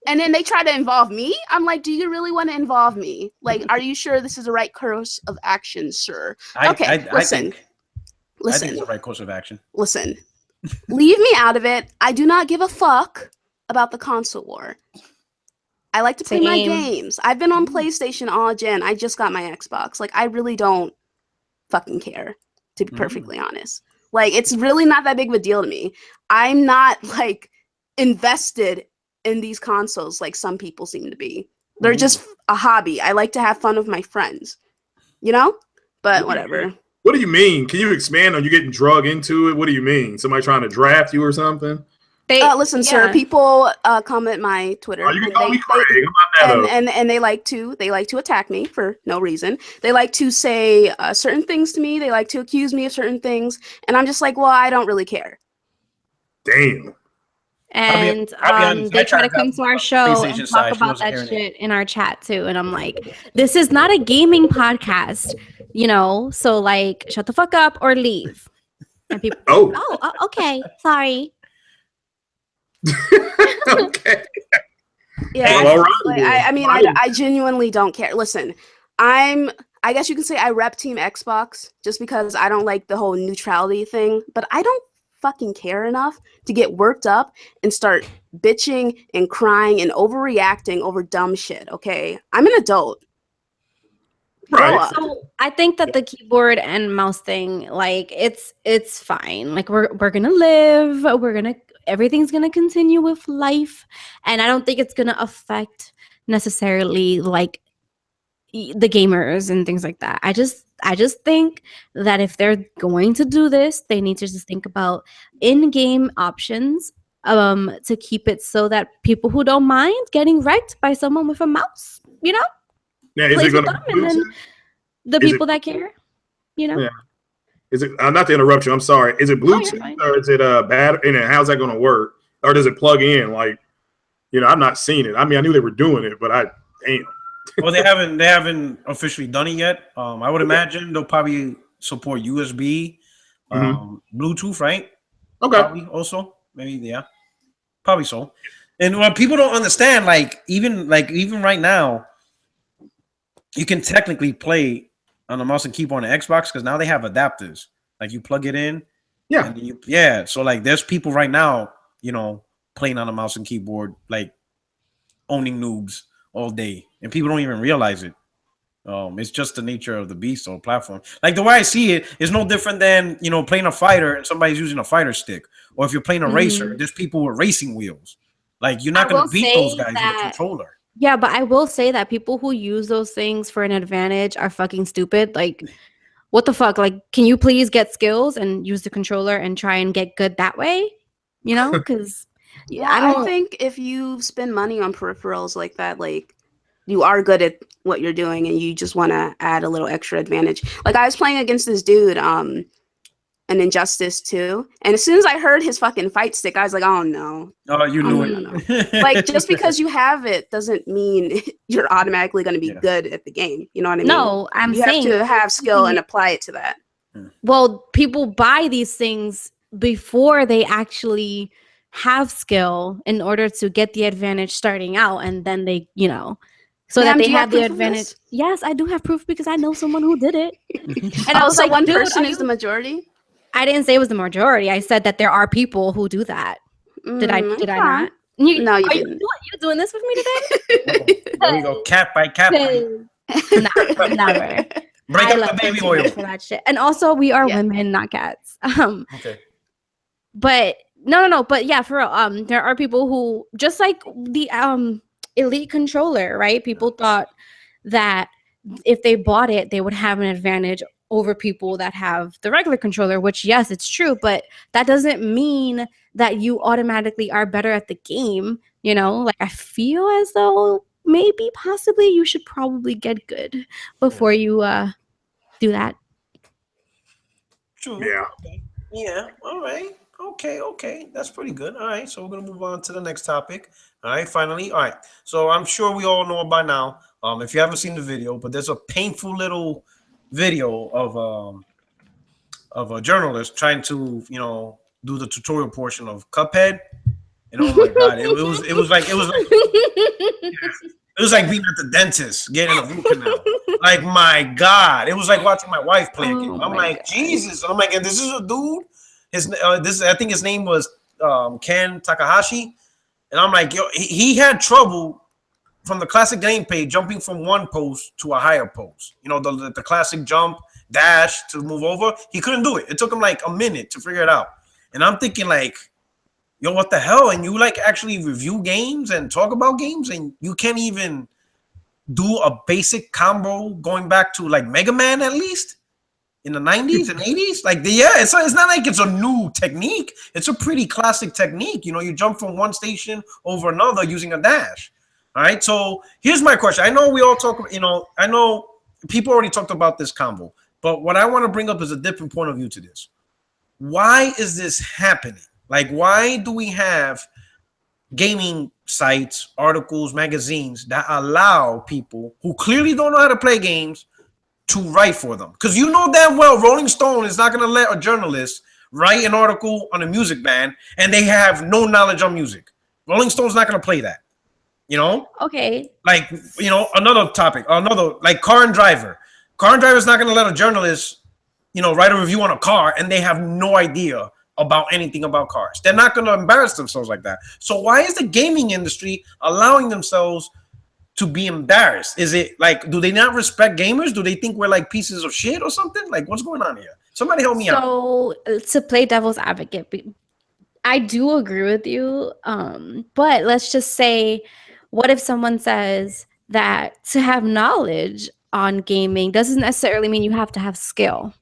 And then they try to involve me. I'm like, do you really want to involve me? Are you sure this is the right course of action, sir? Listen. I think it's the right course of action. Listen, leave me out of it. I do not give a fuck about the console war. I like to play my games. I've been on PlayStation all gen. I just got my Xbox. I really don't fucking care, to be perfectly honest. It's really not that big of a deal to me. I'm not invested in these consoles like some people seem to be. They're just a hobby. I like to have fun with my friends, but whatever. What do you mean? Can you expand on you getting drug into it? What do you mean? Somebody trying to draft you or something? Listen, sir. People comment my Twitter. Oh, you can call me Craig. I'm not that and they like to attack me for no reason. They like to say certain things to me. They like to accuse me of certain things, and I'm just like, well, I don't really care. Damn. And they try to come to our show and talk about that shit in our chat too. And I'm like, this is not a gaming podcast, so like, shut the fuck up or leave. And people, okay, sorry. Okay. Yeah, well, I genuinely don't care. Listen, I guess you can say I rep Team Xbox just because I don't like the whole neutrality thing, but I don't fucking care enough to get worked up and start bitching and crying and overreacting over dumb shit. Okay, I'm an adult. Right. So I think that the keyboard and mouse thing, like, it's fine. Like, we're gonna live. Everything's gonna continue with life, and I don't think it's gonna affect necessarily like the gamers and things like that. I just think that if they're going to do this, they need to just think about in-game options to keep it so that people who don't mind getting wrecked by someone with a mouse, Yeah, is it gonna and then the people that care, Yeah. Is it? Not to interrupt you. I'm sorry. Is it Bluetooth or is it battery? And how's that going to work? Or does it plug in? Like, I've not seen it. I mean, I knew they were doing it, but damn. Well, they haven't officially done it yet. I would imagine they'll probably support USB, Bluetooth, right? Okay. Probably also, maybe, yeah, probably so. And what people don't understand, even right now, you can technically play on the mouse and keyboard on the Xbox because now they have adapters. Like, you plug it in. Yeah. And so like, there's people right now, playing on a mouse and keyboard, like owning noobs all day, and people don't even realize it. It's just the nature of the beast or platform. Like, the way I see it is no different than playing a fighter and somebody's using a fighter stick, or if you're playing a racer, there's people with racing wheels. Like, you're not going to beat those guys with a controller. Yeah, but I will say that people who use those things for an advantage are fucking stupid. Like, what the fuck? Like, can you please get skills and use the controller and try and get good that way? Because I think if you spend money on peripherals like that, like, you are good at what you're doing and you just want to add a little extra advantage. Like, I was playing against this dude, an Injustice 2, and as soon as I heard his fucking fight stick, I was like, oh no. Oh, you knew it. No. Like, just because you have it doesn't mean you're automatically going to be good at the game. You know what I mean? No, you have to have skill and apply it to that. Well, people buy these things before they actually have skill in order to get the advantage starting out, and then they, so that they have the advantage. Yes, I do have proof because I know someone who did it. And also, one person is the majority. I didn't say it was the majority. I said that there are people who do that. Did I not? No, you didn't. You doing this with me today? There we go. Cat by cat. Never. Break up the baby oil for that shit. And also, we are women, not cats. Okay. But no. But yeah, for real, there are people who, just like the Elite controller, right? People thought that if they bought it, they would have an advantage over people that have the regular controller, which, yes, it's true, but that doesn't mean that you automatically are better at the game. Like, I feel as though maybe possibly you should probably get good before you do that. True. Yeah. Okay. Yeah. All right. Okay. That's pretty good. All right. So we're going to move on to the next topic. All right. Finally. All right. So I'm sure we all know by now, if you haven't seen the video, but there's a painful little video of a journalist trying to, do the tutorial portion of Cuphead. And oh my God, it was like being at the dentist getting a root canal. Like, my God, it was like watching my wife play a game. I'm like, God. Jesus. And I'm like, and this is a dude. I think his name was Ken Takahashi. And I'm like, yo, he had trouble from the classic gameplay jumping from one post to a higher post. The classic jump, dash to move over. He couldn't do it. It took him like a minute to figure it out. And I'm thinking, like, yo, what the hell? And you like actually review games and talk about games, and you can't even do a basic combo going back to like Mega Man at least. in the 90s and 80s. Like, it's not like it's a new technique. It's a pretty classic technique. You know, you jump from one station over another using a dash. All right. So here's my question. I know we all talk, you know, I know people already talked about this combo, but what I want to bring up is a different point of view to this. Why is this happening? Like, why do we have gaming sites, articles, magazines that allow people who clearly don't know how to play games to write for them? Because you know damn well Rolling Stone is not going to let a journalist write an article on a music band and they have no knowledge on music. Rolling Stone's not going to play that. You know? Okay. Like, you know, another topic, like Car and Driver. Car and Driver is not going to let a journalist, you know, write a review on a car and they have no idea about anything about cars. They're not going to embarrass themselves like that. So why is the gaming industry allowing themselves to be embarrassed? Is it like, do they not respect gamers? Do they think we're like pieces of shit or something? Like, what's going on here? Somebody help me out. So to play devil's advocate, I do agree with you. But let's just say, what if someone says that to have knowledge on gaming doesn't necessarily mean you have to have skill?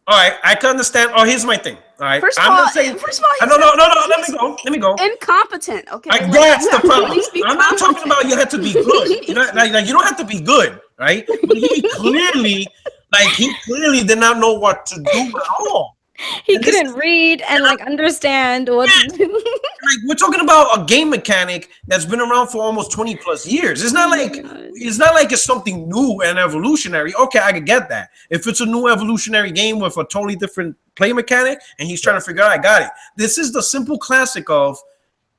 All right, I can understand. Oh, here's my thing. All right, First of all, no. Let me go. Incompetent. Okay. That's the problem. I'm not talking about you have to be good. You know, like you don't have to be good, right? But he clearly did not know what to do at all. He couldn't read and like understand what to do. Like, we're talking about a game mechanic that's been around for almost 20 plus years. It's not like it's something new and evolutionary. Okay, I could get that. If it's a new evolutionary game with a totally different play mechanic and he's trying to figure out, I got it. This is the simple classic of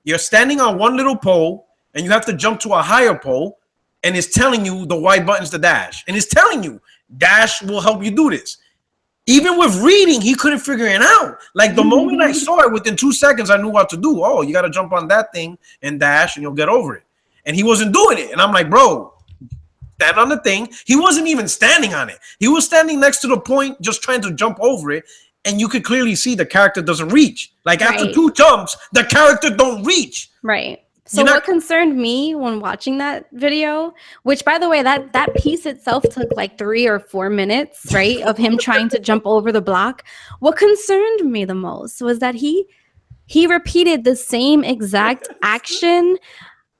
you're standing on one little pole and you have to jump to a higher pole and it's telling you the Y buttons to dash. And it's telling you dash will help you do this. Even with reading, he couldn't figure it out. Like the moment I saw it, within 2 seconds, I knew what to do. Oh, you got to jump on that thing and dash and you'll get over it. And he wasn't doing it. And I'm like, bro, stand on the thing. He wasn't even standing on it. He was standing next to the point, just trying to jump over it. And you could clearly see the character doesn't reach. Like after 2 jumps, the character don't reach. Right. So what concerned me when watching that video, which by the way, that piece itself took like 3 or 4 minutes, right, of him trying to jump over the block. What concerned me the most was that he repeated the same exact action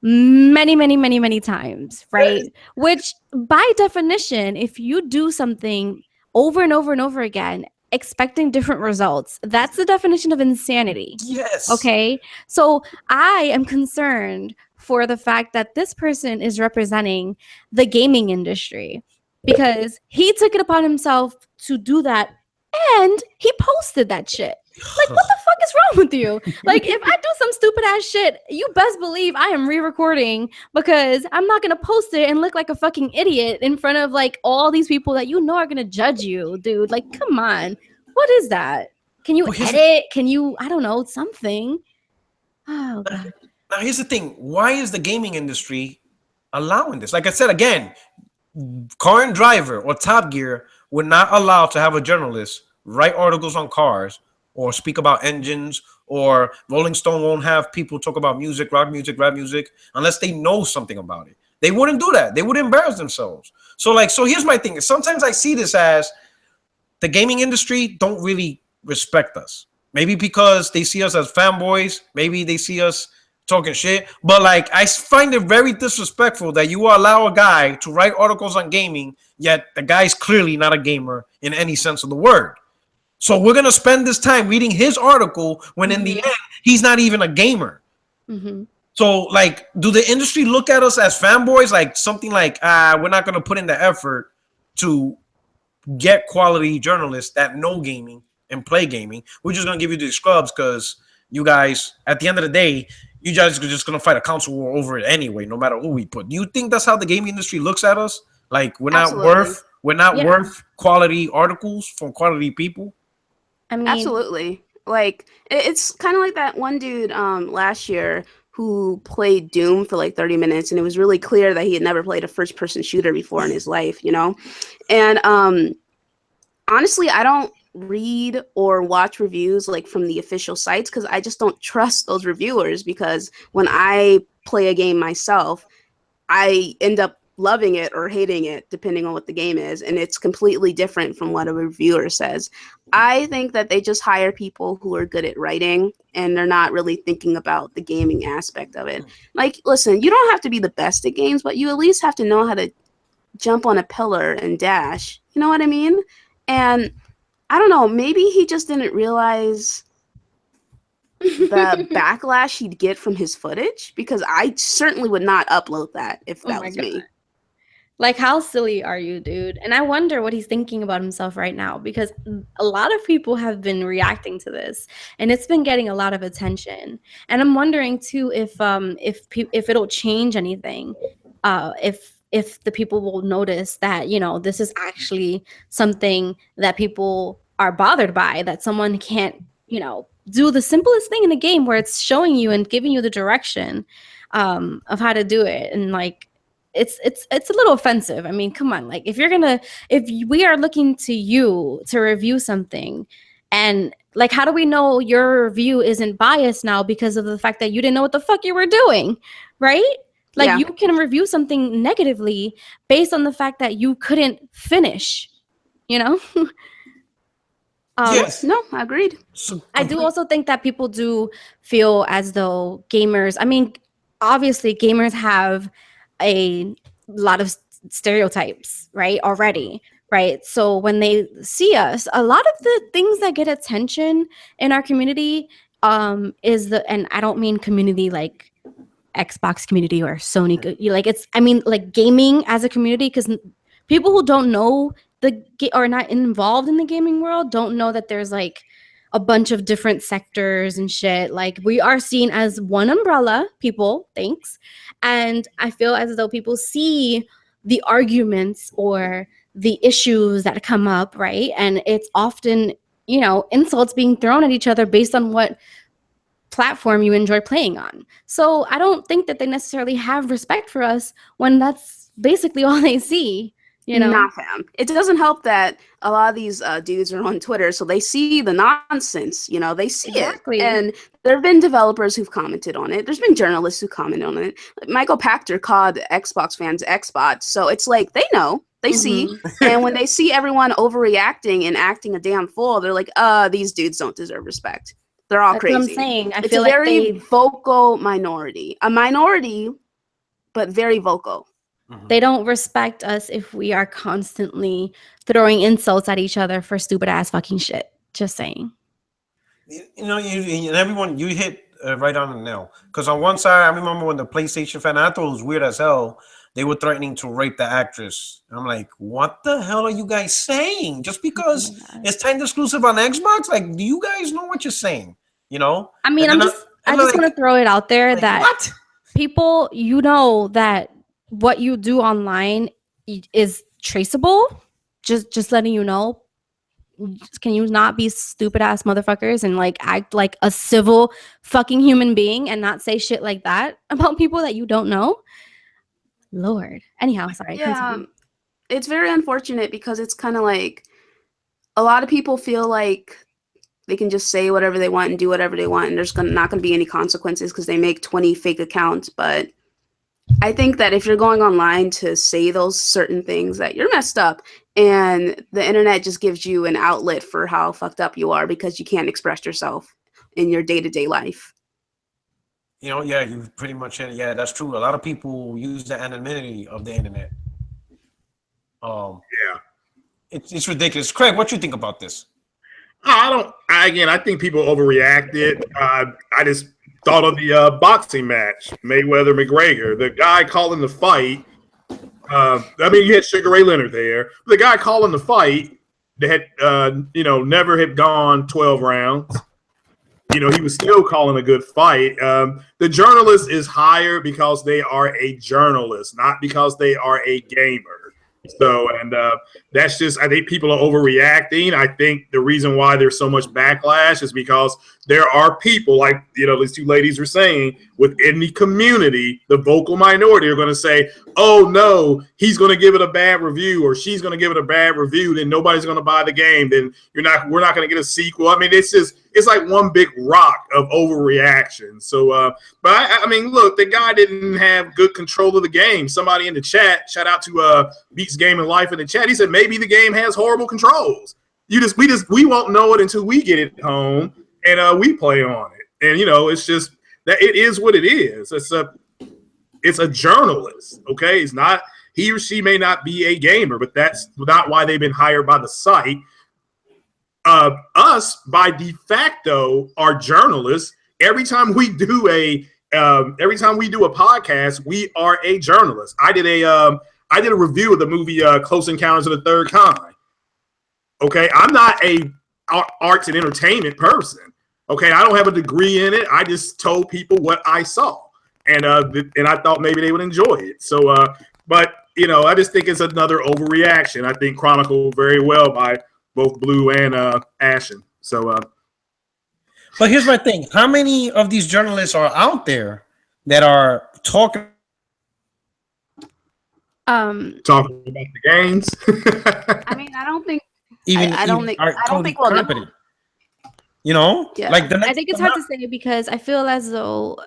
many times, right? Which by definition, if you do something over and over and over again, expecting different results, that's the definition of insanity. Yes. Okay. So I am concerned for the fact that this person is representing the gaming industry because he took it upon himself to do that and he posted that shit. Like, what the fuck is wrong with you? Like, if I do some stupid ass shit, you best believe I am re-recording because I'm not going to post it and look like a fucking idiot in front of like all these people that you know are going to judge you, dude. Like, come on. What is that? Can you edit? Can you, I don't know, something? Oh, God. Now, here's the thing. Why is the gaming industry allowing this? Like I said, again, Car and Driver or Top Gear would not allow to have a journalist write articles on cars or speak about engines, or Rolling Stone won't have people talk about music, rock music, rap music, unless they know something about it. They wouldn't do that. They would embarrass themselves. So here's my thing. Sometimes I see this as the gaming industry don't really respect us. Maybe because they see us as fanboys. Maybe they see us talking shit. But like, I find it very disrespectful that you allow a guy to write articles on gaming, yet the guy's clearly not a gamer in any sense of the word. So we're going to spend this time reading his article when in the end, he's not even a gamer. Mm-hmm. So like, do the industry look at us as fanboys? Like something like, we're not going to put in the effort to get quality journalists that know gaming and play gaming. We're just going to give you the scrubs because you guys, at the end of the day, you guys are just going to fight a council war over it anyway, no matter who we put. Do you think that's how the gaming industry looks at us? Like we're not worth quality articles from quality people? I mean, absolutely. Like it's kind of like that one dude last year who played Doom for like 30 minutes, and it was really clear that he had never played a first-person shooter before in his life, you know? And honestly, I don't read or watch reviews like from the official sites because I just don't trust those reviewers, because when I play a game myself, I end up loving it or hating it, depending on what the game is. And it's completely different from what a reviewer says. I think that they just hire people who are good at writing and they're not really thinking about the gaming aspect of it. Like, listen, you don't have to be the best at games, but you at least have to know how to jump on a pillar and dash. You know what I mean? And I don't know, maybe he just didn't realize the backlash he'd get from his footage, because I certainly would not upload that if that was me. Like, how silly are you, dude? And I wonder what he's thinking about himself right now, because a lot of people have been reacting to this, and it's been getting a lot of attention. And I'm wondering too if it'll change anything, if the people will notice that, you know, this is actually something that people are bothered by, that someone can't, you know, do the simplest thing in a game where it's showing you and giving you the direction of how to do it. And like, it's a little offensive. I mean, come on, like if we are looking to you to review something, and like, how do we know your review isn't biased now because of the fact that you didn't know what the fuck you were doing, right? Like, you can review something negatively based on the fact that you couldn't finish, you know? Yes. No, agreed. I do also think that people do feel as though gamers, I mean, obviously gamers have a lot of stereotypes, right? Already, right? So when they see us, a lot of the things that get attention in our community and I don't mean community like Xbox community or Sony, like I mean like gaming as a community, because people who don't know or not involved in the gaming world don't know that there's like a bunch of different sectors and shit. Like, we are seen as one umbrella, people, thanks. And I feel as though people see the arguments or the issues that come up, right? And it's often, you know, insults being thrown at each other based on what platform you enjoy playing on. So I don't think that they necessarily have respect for us when that's basically all they see. You know? Not him. It doesn't help that a lot of these dudes are on Twitter, so they see the nonsense. You know, they see it. And there have been developers who've commented on it. There's been journalists who comment on it. Like Michael Pachter called Xbox fans Xbots. So it's like, they know, they see. And when they see everyone overreacting and acting a damn fool, they're like, these dudes don't deserve respect. They're all crazy. That's what I'm saying. It's a very vocal minority. A minority, but very vocal. They don't respect us if we are constantly throwing insults at each other for stupid ass fucking shit. Just saying. You know, and everyone, you hit right on the nail. Because on one side, I remember when the PlayStation fan, I thought it was weird as hell. They were threatening to rape the actress. I'm like, what the hell are you guys saying? Just because it's timed exclusive on Xbox? Like, do you guys know what you're saying? You know? I mean, I just want to throw it out there that what? People, you know, that what you do online is traceable. Just letting you know. Can you not be stupid ass motherfuckers and like act like a civil fucking human being and not say shit like that about people that you don't know? Lord. Anyhow, sorry. Yeah, it's very unfortunate because it's kind of like a lot of people feel like they can just say whatever they want and do whatever they want, and there's not going to be any consequences because they make 20 fake accounts. But I think that if you're going online to say those certain things, that you're messed up, and the internet just gives you an outlet for how fucked up you are because you can't express yourself in your day-to-day life. You know, yeah, you pretty much, yeah, that's true. A lot of people use the anonymity of the internet. Yeah, it's ridiculous. Craig, what you think about this? I think people overreacted. I just thought of the boxing match, Mayweather-McGregor. The guy calling the fight, I mean, you had Sugar Ray Leonard there. The guy calling the fight that had, never had gone 12 rounds. He was still calling a good fight. The journalist is hired because they are a journalist, not because they are a gamer. So, and that's just, I think people are overreacting. I think the reason why there's so much backlash is because there are people like, these two ladies were saying, within the community, the vocal minority are going to say, oh no, he's going to give it a bad review or she's going to give it a bad review. Then nobody's going to buy the game. Then we're not going to get a sequel. I mean, it's it's like one big rock of overreaction. So, but I mean, look, the guy didn't have good control of the game. Somebody in the chat, shout out to Beats Game and Life in the chat. He said maybe the game has horrible controls. We won't know it until we get it home and we play on it. And it's just that it is what it is. It's a journalist, okay? It's not, he or she may not be a gamer, but that's not why they've been hired by the site. Us, by de facto, are journalists. Every time we do a podcast, we are a journalist. I did a review of the movie Close Encounters of the Third Kind. Okay, I'm not a arts and entertainment person. Okay, I don't have a degree in it. I just told people what I saw. And I thought maybe they would enjoy it. So, but I just think it's another overreaction. I think chronicled very well by both Blue and Ashen. So, but here's my thing: how many of these journalists are out there that are talking about the games? I mean, I don't think. I don't think we'll know. Yeah. Like I think it's hard to say because I feel as though.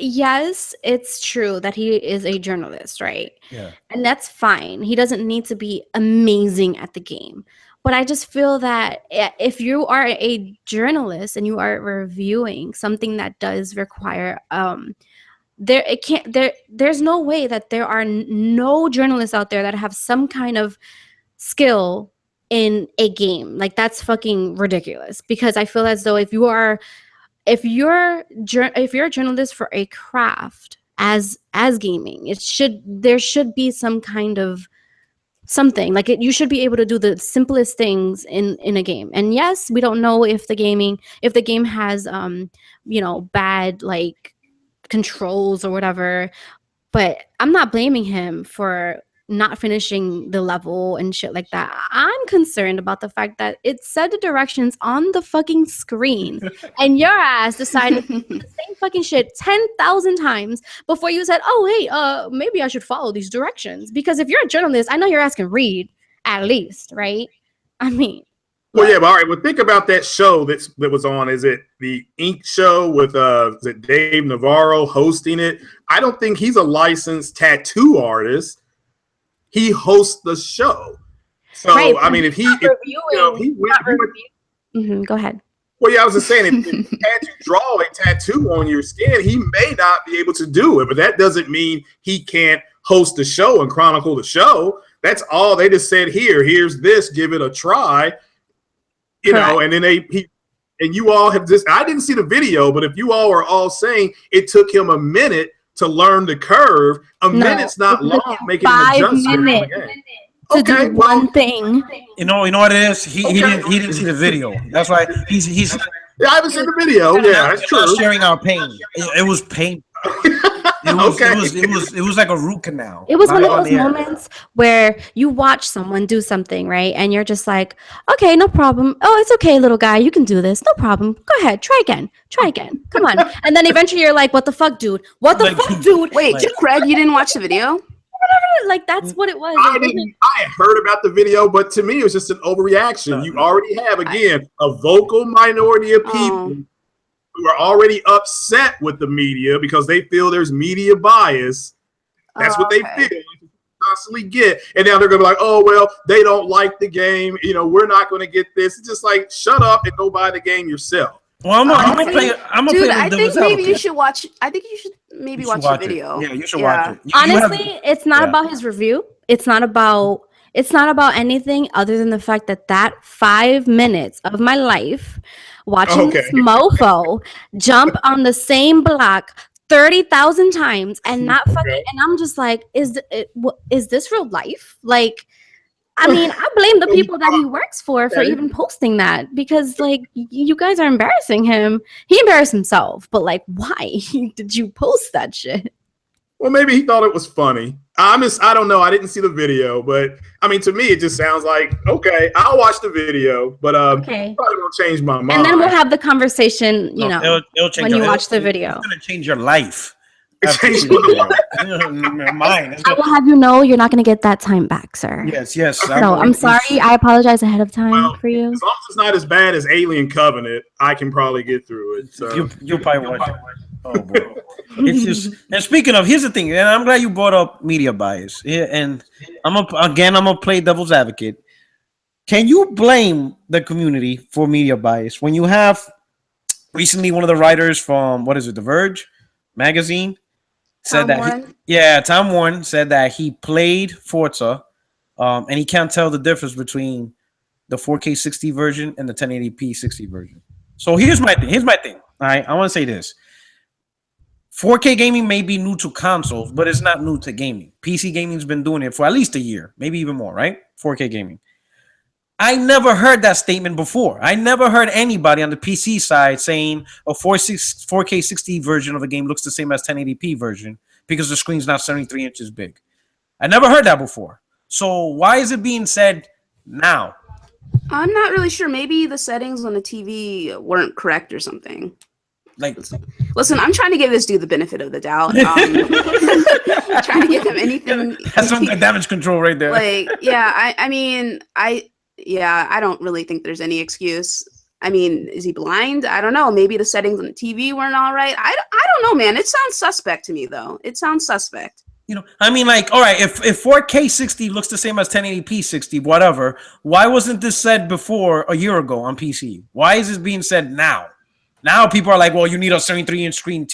Yes, it's true that he is a journalist, right? Yeah. And that's fine. He doesn't need to be amazing at the game. But I just feel that if you are a journalist and you are reviewing something that does require there's no way that there are no journalists out there that have some kind of skill in a game. Like that's fucking ridiculous because I feel as though if you're a journalist for a craft as gaming, there should be some kind of something like it. You should be able to do the simplest things in a game. And yes, we don't know if the game has bad like controls or whatever, but I'm not blaming him for not finishing the level and shit like that. I'm concerned about the fact that it said the directions on the fucking screen and your ass decided to do the same fucking shit 10,000 times before you said, oh, hey, maybe I should follow these directions. Because if you're a journalist, I know your ass can read at least, right? I mean. Well, yeah, but all right. Well, think about that show that was on. Is it the Ink show with is it Dave Navarro hosting it? I don't think he's a licensed tattoo artist. He hosts the show. So, right, I mean, if he go ahead. Well, yeah, I was just saying, if you had to draw a tattoo on your skin, he may not be able to do it, but that doesn't mean he can't host the show and chronicle the show. That's all. They just said, here's this, give it a try, and then and you all have just, I didn't see the video, but if you all are all saying it took him a minute to learn the curve, minute's not long making an adjustment. To do one thing. You know what it is? He didn't see the video. That's why he's yeah, I haven't seen the video. Yeah, that's true. Sharing our pain. It was pain. It was like a root canal. It was one of those moments where you watch someone do something, right? And you're just like, okay, no problem. Oh, it's okay, little guy. You can do this. No problem. Go ahead. Try again. Come on. And then eventually you're like, what the fuck, dude? What the fuck, dude? Wait, Craig, you didn't watch the video? Like that's what it was. I heard about the video, but to me it was just an overreaction. You already have a vocal minority of people who are already upset with the media because they feel there's media bias. That's what they feel. Constantly get, and now they're gonna be like, oh well, they don't like the game. We're not gonna get this. It's just like, shut up and go buy the game yourself. Well, I'm gonna play. I think maybe you should watch. I think you should maybe watch the video. Yeah, you should watch it. Honestly, it's not about his review. It's not about anything other than the fact that 5 minutes of my life watching this mofo jump on the same block 30,000 times and not fucking. And I'm just like, is this real life? Like. I mean, I blame the people that he works for even posting that because, like, you guys are embarrassing him. He embarrassed himself, but, like, why did you post that shit? Well, maybe he thought it was funny. I don't know. I didn't see the video, but, I mean, to me, it just sounds like, okay, I'll watch the video, but probably won't change my mind. And then we'll have the conversation, it'll change when you watch the video. It's going to change your life. Mine. I will have you know you're not going to get that time back, sir. Yes. So I'm sorry. I apologize ahead of time for you. As long as it's not as bad as Alien Covenant, I can probably get through it. So you'll probably watch it. Oh, bro. It's just, and speaking of, here's the thing, and I'm glad you brought up media bias. Yeah, and I'm gonna play devil's advocate. Can you blame the community for media bias when you have recently one of the writers from The Verge magazine said Tom Warren said that he played Forza, and he can't tell the difference between the 4K 60 version and the 1080p 60 version. So here's my thing. All right, I want to say this. 4K gaming may be new to consoles, but it's not new to gaming. PC gaming's been doing it for at least a year, maybe even more, right? 4K gaming. I never heard that statement before. I never heard anybody on the PC side saying a 4K 60 version of a game looks the same as 1080p version because the screen's not 73 inches big. I never heard that before. So why is it being said now? I'm not really sure. Maybe the settings on the TV weren't correct or something. Like, listen, I'm trying to give this dude the benefit of the doubt. I'm trying to give him anything. That's some damage control right there. Like, yeah, I don't really think there's any excuse. I mean, is he blind? I don't know. Maybe the settings on the TV weren't all right. I don't know, man. It sounds suspect to me, though. It sounds suspect. You know, I mean, like, all right, if 4K 60 looks the same as 1080p 60, whatever, why wasn't this said before a year ago on PC? Why is this being said now? Now people are like, well, you need a 73-inch screen.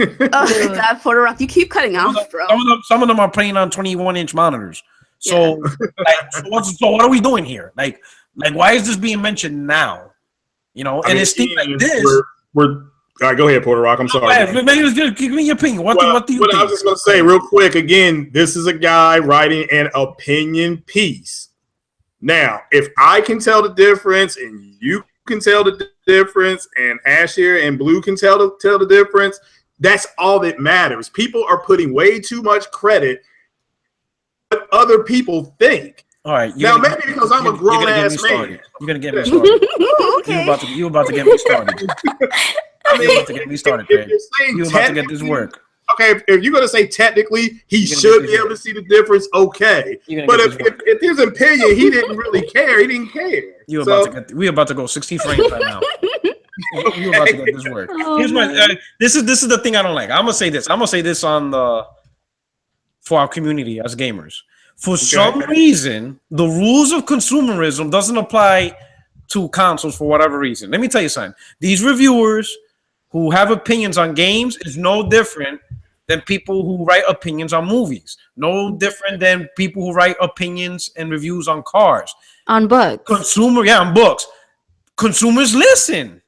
Oh, God, Porter Rock, you keep cutting off, bro. Some of them are playing on 21-inch monitors. So, so what are we doing here? Like, why is this being mentioned now? You know, and it's things like this. We're all right, go ahead, Porter Rock. I'm sorry. Give me your opinion. What do you think? I was just going to say real quick, again, this is a guy writing an opinion piece. Now, if I can tell the difference and you can tell the difference and Asher and Blue can tell the difference, that's all that matters. People are putting way too much credit on what other people think. All right. Now, maybe because I'm a grown-ass man. You're going to get me started. Okay. You're about to get me started. You're about to get me started, Craig. You're about to get this work. Okay, if you're going to say technically he should be able to see the difference, okay. But if his opinion, he didn't really care. He didn't care. We're about to go 60 frames right now. You're about to get this work. Here's my. This is the thing I don't like. I'm gonna say this. For our community as gamers. For some reason, the rules of consumerism doesn't apply to consoles for whatever reason. Let me tell you something. These reviewers who have opinions on games is no different than people who write opinions on movies. No different than people who write opinions and reviews on cars. On books. On books. Consumers listen.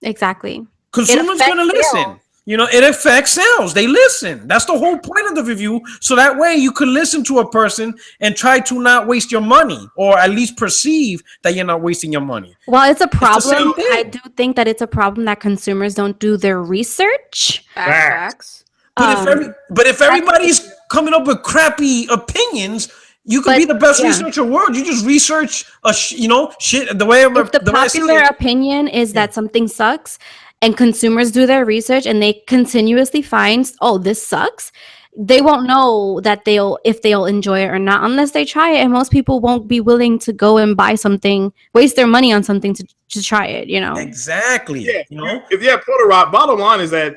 Exactly. Consumers going to listen. Sales. You know, it affects sales. They listen. That's the whole point of the review. So that way you can listen to a person and try to not waste your money, or at least perceive that you're not wasting your money. Well, it's a problem. I do think that it's a problem that consumers don't do their research. Facts. But if everybody's coming up with crappy opinions, you could be the best researcher in the world. You just research shit. If the popular opinion is that something sucks, and consumers do their research and they continuously find, this sucks, they won't know that if they'll enjoy it or not unless they try it. And most people won't be willing to go and buy something, waste their money on something to try it, you know? Exactly. Yeah. Porter Rock, bottom line is that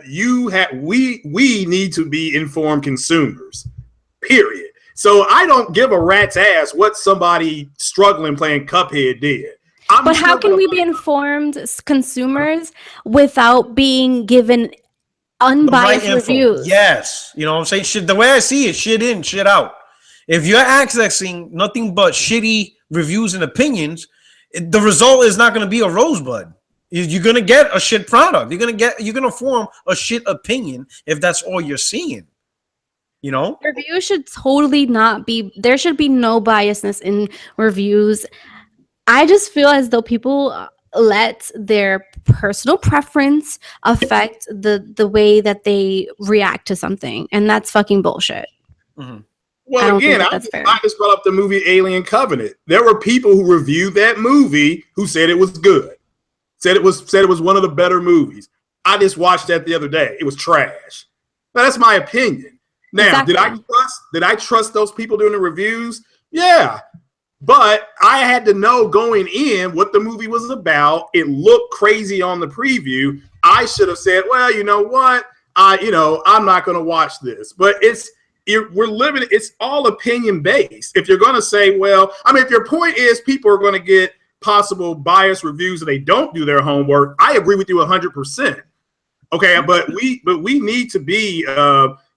we need to be informed consumers, period. So I don't give a rat's ass what somebody struggling playing Cuphead did. But how can we be informed consumers without being given unbiased reviews? Yes. You know what I'm saying? Shit, the way I see it, shit in, shit out. If you're accessing nothing but shitty reviews and opinions, the result is not going to be a rosebud. You're going to get a shit product. You're going to form a shit opinion if that's all you're seeing. You know? Reviews should totally not be, there should be no biasness in reviews. I just feel as though people let their personal preference affect the way that they react to something, and that's fucking bullshit. Mm-hmm. Well, again, I just brought up the movie Alien Covenant. There were people who reviewed that movie who said it was good, said it was one of the better movies. I just watched that the other day. It was trash. Now, that's my opinion. Now, Exactly. did I trust those people doing the reviews? Yeah. But I had to know going in what the movie was about. It looked crazy on the preview. I should have said, well, you know what? I'm not going to watch this. But it's all opinion based. If you're going to say, well, I mean, if your point is people are going to get possible biased reviews and they don't do their homework, I agree with you 100%. Okay, but we need to be,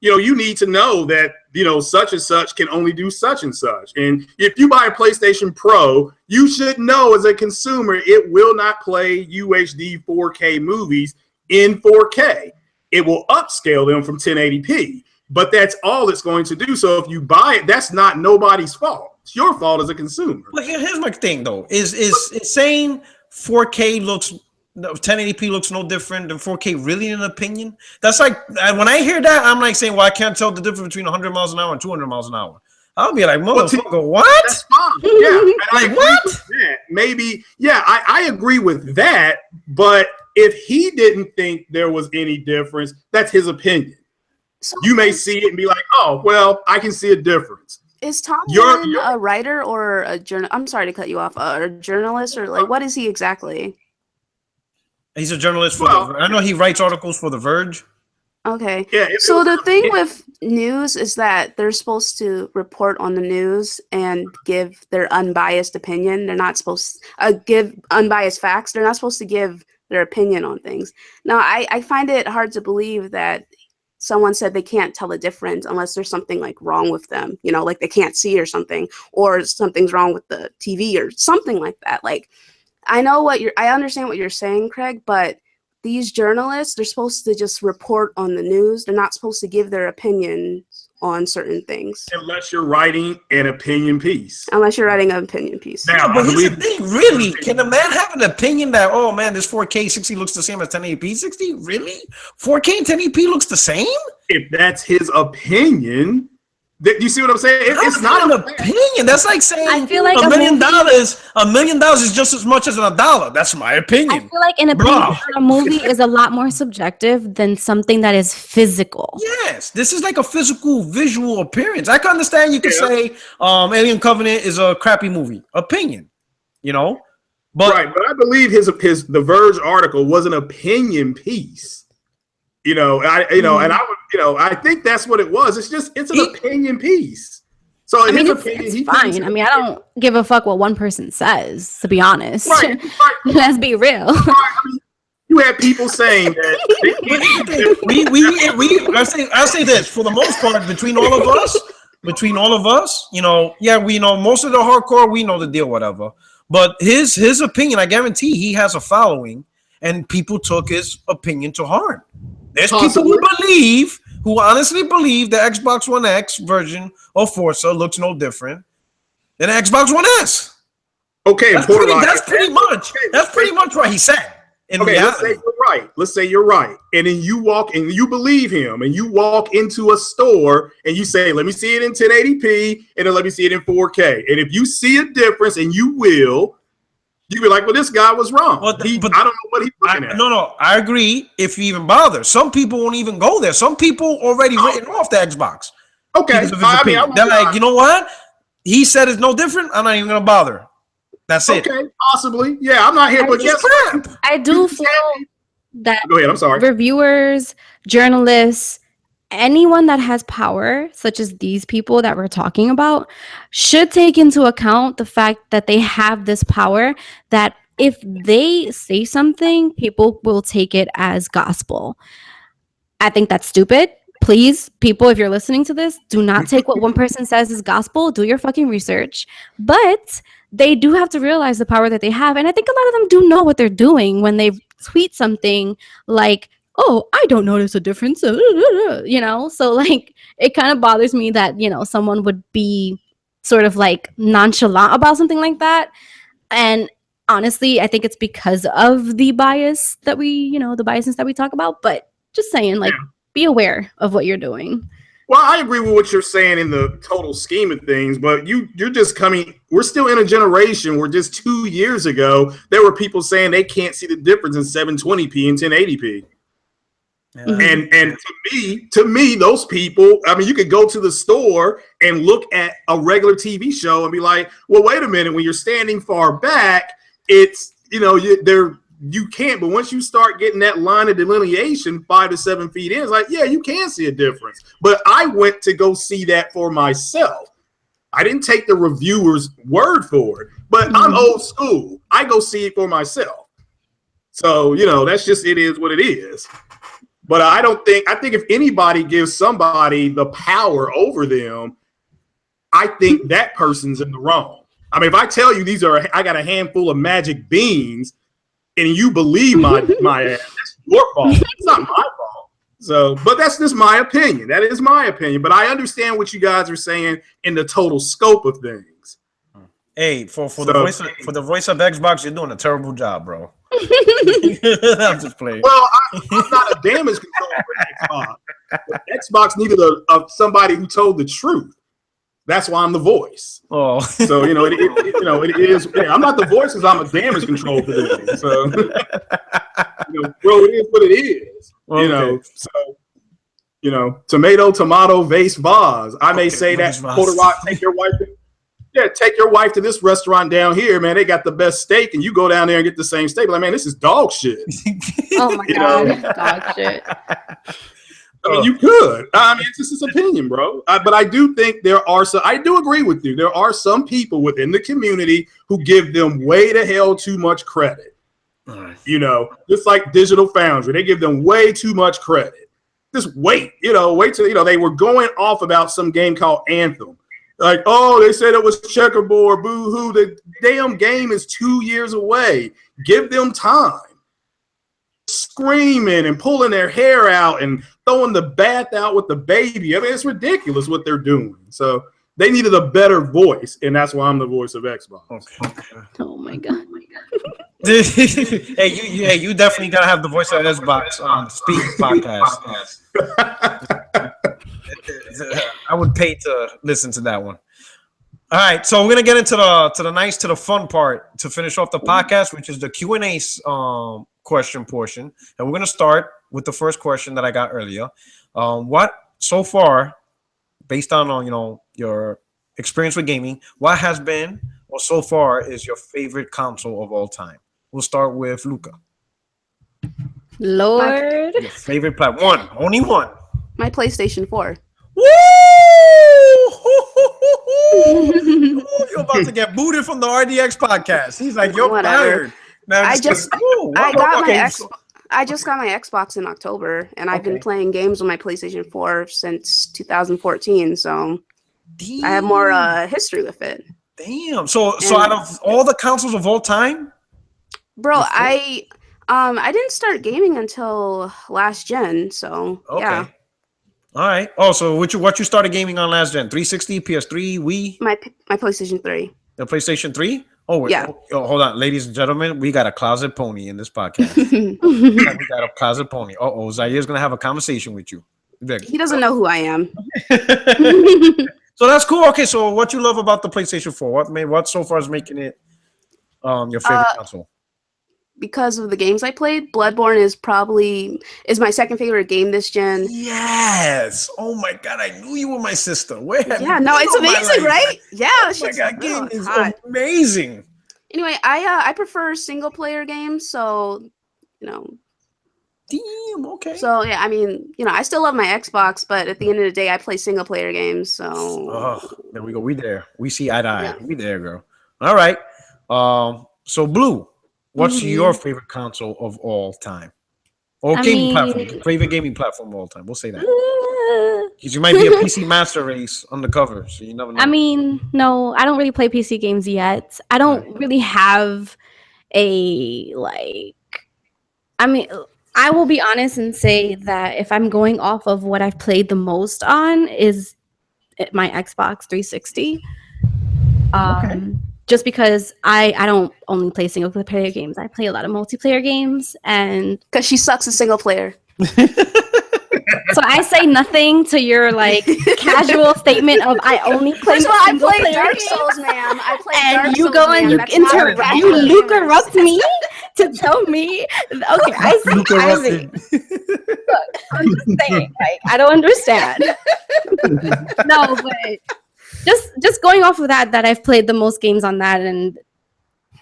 you need to know that, such and such can only do such and such. And if you buy a PlayStation Pro, you should know as a consumer, it will not play UHD 4K movies in 4K. It will upscale them from 1080p, but that's all it's going to do. So if you buy it, that's not nobody's fault. It's your fault as a consumer. But here's my thing, though. Is saying 4K looks 1080p looks no different than 4K really an opinion? That's like, when I hear that, I'm like saying, well, I can't tell the difference between 100 miles an hour and 200 miles an hour. I'll be like, motherfucker, what? That's fine. Yeah. And like, what? Maybe, yeah, I agree with that. But if he didn't think there was any difference, that's his opinion. So You may see it and be like, oh, well, I can see a difference. is Tom You're- Holland a writer or a journal? I'm sorry to cut you off. A journalist, or like, what is he exactly? He's a journalist I know he writes articles for The Verge. Okay. Yeah. So the thing with news is that they're supposed to report on the news and give their unbiased opinion. They're not supposed to give unbiased facts. They're not supposed to give their opinion on things. Now, I find it hard to believe that someone said they can't tell the difference unless there's something like wrong with them, like they can't see or something, or something's wrong with the TV or something like that. Like, I understand what you're saying, Craig, but these journalists, they're supposed to just report on the news. They're not supposed to give their opinions on certain things. Unless you're writing an opinion piece. Unless you're writing an opinion piece. Now, But here's the thing, really? Can a man have an opinion that, oh man, this 4K 60 looks the same as 1080p 60? Really? 4K and 1080p looks the same? If that's his opinion, you see what I'm saying? It's not an opinion. That's like saying I feel like $1 million is just as much as $1. That's my opinion. I feel like an opinion on a movie is a lot more subjective than something that is physical. Yes, this is like a physical, visual appearance. I can understand you could say Alien Covenant is a crappy movie. Opinion, but right. But I believe the Verge article was an opinion piece. And I think that's what it was. It's an opinion piece. So It's fine. I mean, I don't give a fuck what one person says, to be honest. Right. Let's be real. You had people saying that I'll say this for the most part between all of us, we know most of the hardcore, we know the deal, whatever. But his opinion, I guarantee he has a following, and people took his opinion to heart. There's people who honestly believe the Xbox One X version of Forza looks no different than the Xbox One S. Okay, that's pretty much what he said. Let's say you're right. And then you walk and you believe him and you walk into a store and you say, let me see it in 1080p and then let me see it in 4K. And if you see a difference, and you be like, well, this guy was wrong. But I don't know what he's looking at. No, I agree. If you even bother, some people won't even go there. Some people already written off the Xbox. Okay. They're like, you know what? He said it's no different. I'm not even going to bother. That's it. Okay, possibly. Yeah, I'm not here, but yes, I do feel that go ahead. I'm sorry. Reviewers, journalists, anyone that has power, such as these people that we're talking about, should take into account the fact that they have this power, that if they say something, people will take it as gospel. I think that's stupid. Please, people, if you're listening to this, do not take what one person says as gospel. Do your fucking research. But they do have to realize the power that they have. And I think a lot of them do know what they're doing when they tweet something like, oh, I don't notice a difference, so like it kind of bothers me that, someone would be sort of like nonchalant about something like that. And honestly, I think it's because of the bias that the biases that we talk about, but just saying, like, be aware of what you're doing. Well, I agree with what you're saying in the total scheme of things, but you're just we're still in a generation where just 2 years ago, there were people saying they can't see the difference in 720p and 1080p. And to me, those people, I mean, you could go to the store and look at a regular TV show and be like, well, wait a minute, when you're standing far back, it's, you can't, but once you start getting that line of delineation 5 to 7 feet in, it's like, yeah, you can see a difference. But I went to go see that for myself. I didn't take the reviewer's word for it, but I'm old school. I go see it for myself. So, that's just, it is what it is. But I think if anybody gives somebody the power over them, I think that person's in the wrong. I mean, if I tell you I got a handful of magic beans and you believe my ass, that's your fault. It's not my fault. So, but that's just my opinion. That is my opinion. But I understand what you guys are saying in the total scope of things. Hey, for the voice of Xbox, you're doing a terrible job, bro. I'm just playing. Well, I'm not a damage control for Xbox. But Xbox needed somebody who told the truth. That's why I'm the voice. Oh, so it is. Yeah, I'm not the voice because I'm a damage control for this. So, bro, it is what it is. Okay. Tomato, vase, vase. I may say that. Puerto Rock, take your wife to this restaurant down here, man. They got the best steak, and you go down there and get the same steak. Like, man, this is dog shit. Oh my god, dog shit. I mean, you could. I mean, it's just his opinion, bro. But I do think I do agree with you. There are some people within the community who give them way to hell too much credit. Just like Digital Foundry, they give them way too much credit. Just wait till, they were going off about some game called Anthem. Like, oh, they said it was checkerboard, boo-hoo. The damn game is 2 years away. Give them time. Screaming and pulling their hair out and throwing the bath out with the baby. I mean, it's ridiculous what they're doing. So they needed a better voice, and that's why I'm the voice of Xbox. Okay. Oh my god. Hey, you definitely gotta have the voice of Xbox on the Speak podcast. I would pay to listen to that one. All right, so we're gonna get into the fun part to finish off the podcast, which is the Q&A question portion, and we're gonna start with the first question that I got earlier. What so far, based on your experience with gaming, what has been or so far is your favorite console of all time? We'll start with Luca. Lord, your favorite platform? Only one. My PlayStation 4. Woo! You're about to get booted from the RDX podcast. He's like, you're fired. I just got my Xbox in October, and I've been playing games on my PlayStation 4 since 2014. So damn. I have more history with it. Damn. So out of all the consoles of all time, bro, I didn't start gaming until last gen. So yeah. All right. Oh, so what you started gaming on last gen? 360, PS3, Wii? My PlayStation 3. The PlayStation 3? Oh, yeah. Oh, hold on, ladies and gentlemen. We got a closet pony in this podcast. We got a closet pony. Uh-oh, Zaire's going to have a conversation with you. He doesn't know who I am. So that's cool. Okay, so what you love about the PlayStation 4? What so far is making it your favorite console? Because of the games I played, Bloodborne is my second favorite game this gen. Yes. Oh my god, I knew you were my sister. It's amazing, right? Yeah. Oh my god, game is amazing. Anyway, I prefer single player games, so Damn. Okay. So yeah, I mean, I still love my Xbox, but at the end of the day, I play single player games. So there we go. We there. We see eye to eye. Yeah. We there, girl. All right. So Blue. What's your favorite console of all time? Or favorite gaming platform of all time? We'll say that. Because you might be a PC master race on the cover, so you never know. I mean, no, I don't really play PC games yet. I don't really have I will be honest and say that if I'm going off of what I've played the most on is my Xbox 360. Just because I don't only play single player games. I play a lot of multiplayer games, and because she sucks at single player. So I say nothing to your casual statement of I only play single player Dark Souls, ma'am. I play and Dark you Souls, go and you interrupt me to tell me. Okay, I see. Look, I'm just saying, like, I don't understand. No, but just going off of that I've played the most games on that, and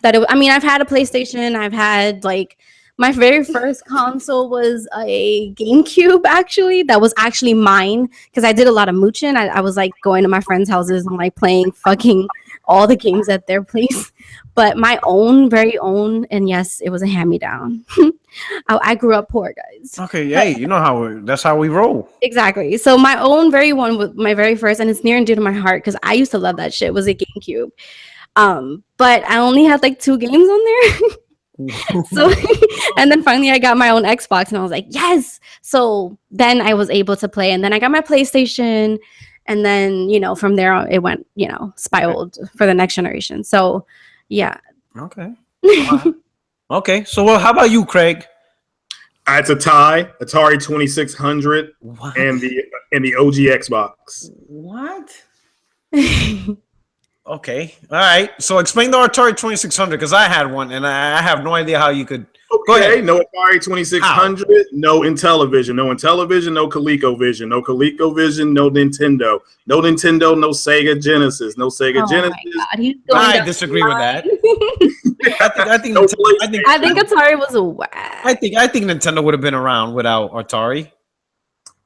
I've had a PlayStation. I've had like my very first console was a GameCube. Actually, that was actually mine because I did a lot of mooching. I was like going to my friends' houses and like playing fucking all the games at their place. But my own, very own, and yes, it was a hand-me-down. I grew up poor, guys. Okay, hey, you know that's how we roll. Exactly. So my own very one was my very first, and it's near and dear to my heart because I used to love that shit. Was a GameCube. But I only had like 2 games on there. So and then finally I got my own Xbox and I was like, yes. So then I was able to play, and then I got my PlayStation, and then from there it went spiraled for the next generation. So yeah. Okay. Okay. So well, how about you, Craig? It's a tie. Atari 2600 and the OG Xbox. What? Okay. All right. So explain the Atari 2600 because I had one and I have no idea how you could. Go ahead. No Atari 2600, no Intellivision, no ColecoVision, no ColecoVision, no Nintendo, no Sega Genesis, no Sega Genesis. My God, I disagree with that. I think Atari was a whack. I think Nintendo would have been around without Atari.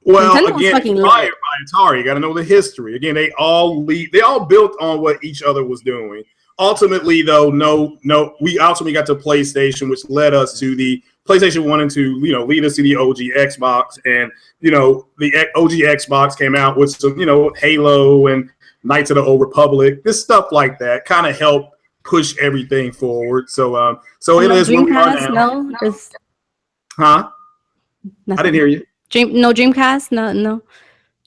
Well, again, inspired by Atari. You got to know the history. Again, they all built on what each other was doing. Ultimately, though, we ultimately got to PlayStation, which led us to the PlayStation 1 and 2, lead us to the OG Xbox. And, the OG Xbox came out with some, Halo and Knights of the Old Republic. This stuff like that kind of helped push everything forward. So it is where we are now. Huh? Nothing. I didn't hear you. No Dreamcast? No.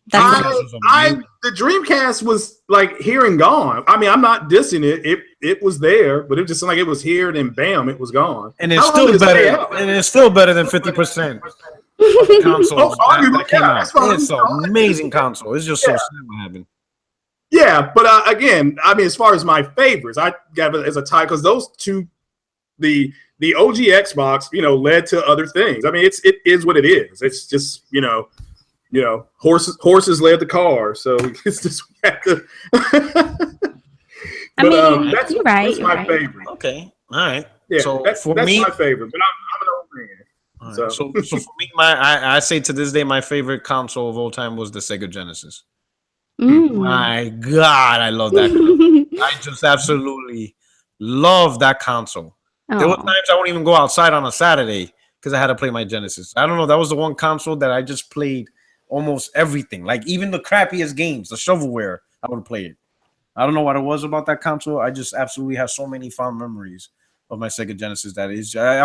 The Dreamcast was like here and gone. I mean, I'm not dissing it. It was there, but it just seemed like it was here and then bam, it was gone. And it's still better. And it's still better than 50% of consoles that came out. It's an amazing console. It's just so sad what happened. Yeah, but again, I mean, as far as my favorites, I got it as a tie because those two, the OG Xbox, led to other things. I mean, it is what it is. It's just horses led the car, so it's just we have to. That's my favorite. Okay, all right. Yeah, so that's me, my favorite. But I'm an old man. Right. So for me, I say to this day, my favorite console of all time was the Sega Genesis. My God, I love that. I just absolutely love that console. There were times I wouldn't even go outside on a Saturday because I had to play my Genesis. I don't know. That was the one console that I just played almost everything. Like even the crappiest games, the shovelware, I would play it. I don't know what it was about that console. I just absolutely have so many fond memories of my Sega Genesis. I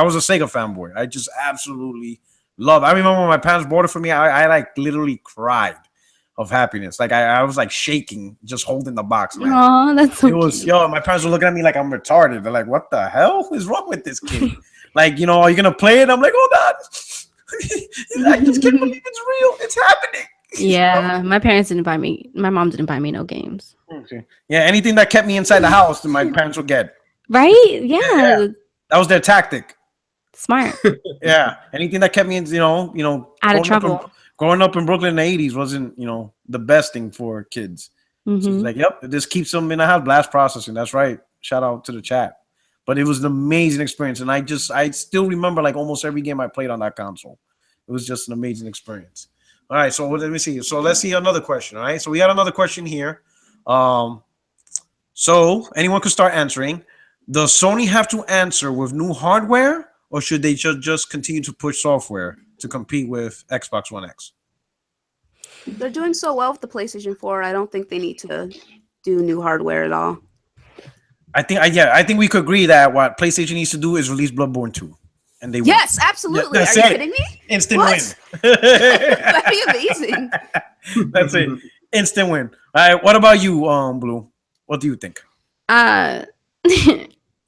was a Sega fanboy. I just absolutely love it. I remember when my parents bought it for me, I like literally cried of happiness. Like I was like shaking just holding the box. Oh, that's so cute. My parents were looking at me like I'm retarded. They're like, what the hell is wrong with this kid? Like, are you gonna play it? I'm like, oh God. I just can't believe it's real. It's happening. Yeah, my parents didn't buy me. My mom didn't buy me no games. Okay. Yeah, anything that kept me inside the house, my parents would get. Right? Yeah. That was their tactic. Smart. Yeah. Anything that kept me in, out of trouble. Growing up in Brooklyn in the 80s wasn't, the best thing for kids. Mm-hmm. So it's like, yep, this keeps them in the house. Blast processing. That's right. Shout out to the chat. But it was an amazing experience. And I still remember like almost every game I played on that console. It was just an amazing experience. All right. So let me see. So let's see another question. All right. So we got another question here. So anyone could start answering. Does Sony have to answer with new hardware, or should they just continue to push software to compete with Xbox One X? They're doing so well with the PlayStation 4. I don't think they need to do new hardware at all. I think we could agree that what PlayStation needs to do is release Bloodborne 2. And they yes, absolutely. Are you kidding me? Instant win. That'd be amazing. That's it. Instant win. All right. What about you, Blue? What do you think? I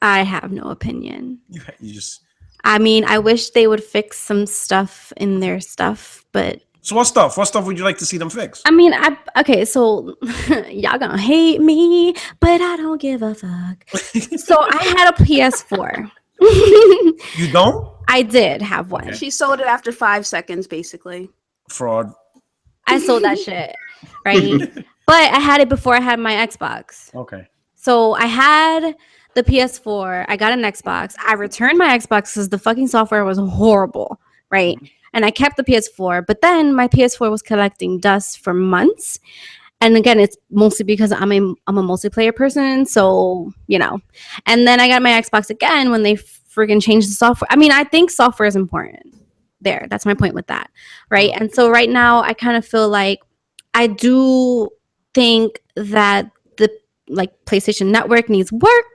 have no opinion. You just. I mean, I wish they would fix some stuff in their stuff, but. So what stuff? What stuff would you like to see them fix? I mean, so y'all gonna hate me, but I don't give a fuck. So I had a PS4. You don't? I did have one. Okay. She sold it after 5 seconds, basically. Fraud. I sold that shit, right? But I had it before I had my Xbox. Okay. So I had the PS4. I got an Xbox. I returned my Xbox because the fucking software was horrible, right? Mm-hmm. And I kept the PS4. But then my PS4 was collecting dust for months. And again, it's mostly because I'm a multiplayer person. So, And then I got my Xbox again when they freaking changed the software. I mean, I think software is important. There. That's my point with that, right? And so right now, I kind of feel like I do think that the PlayStation Network needs work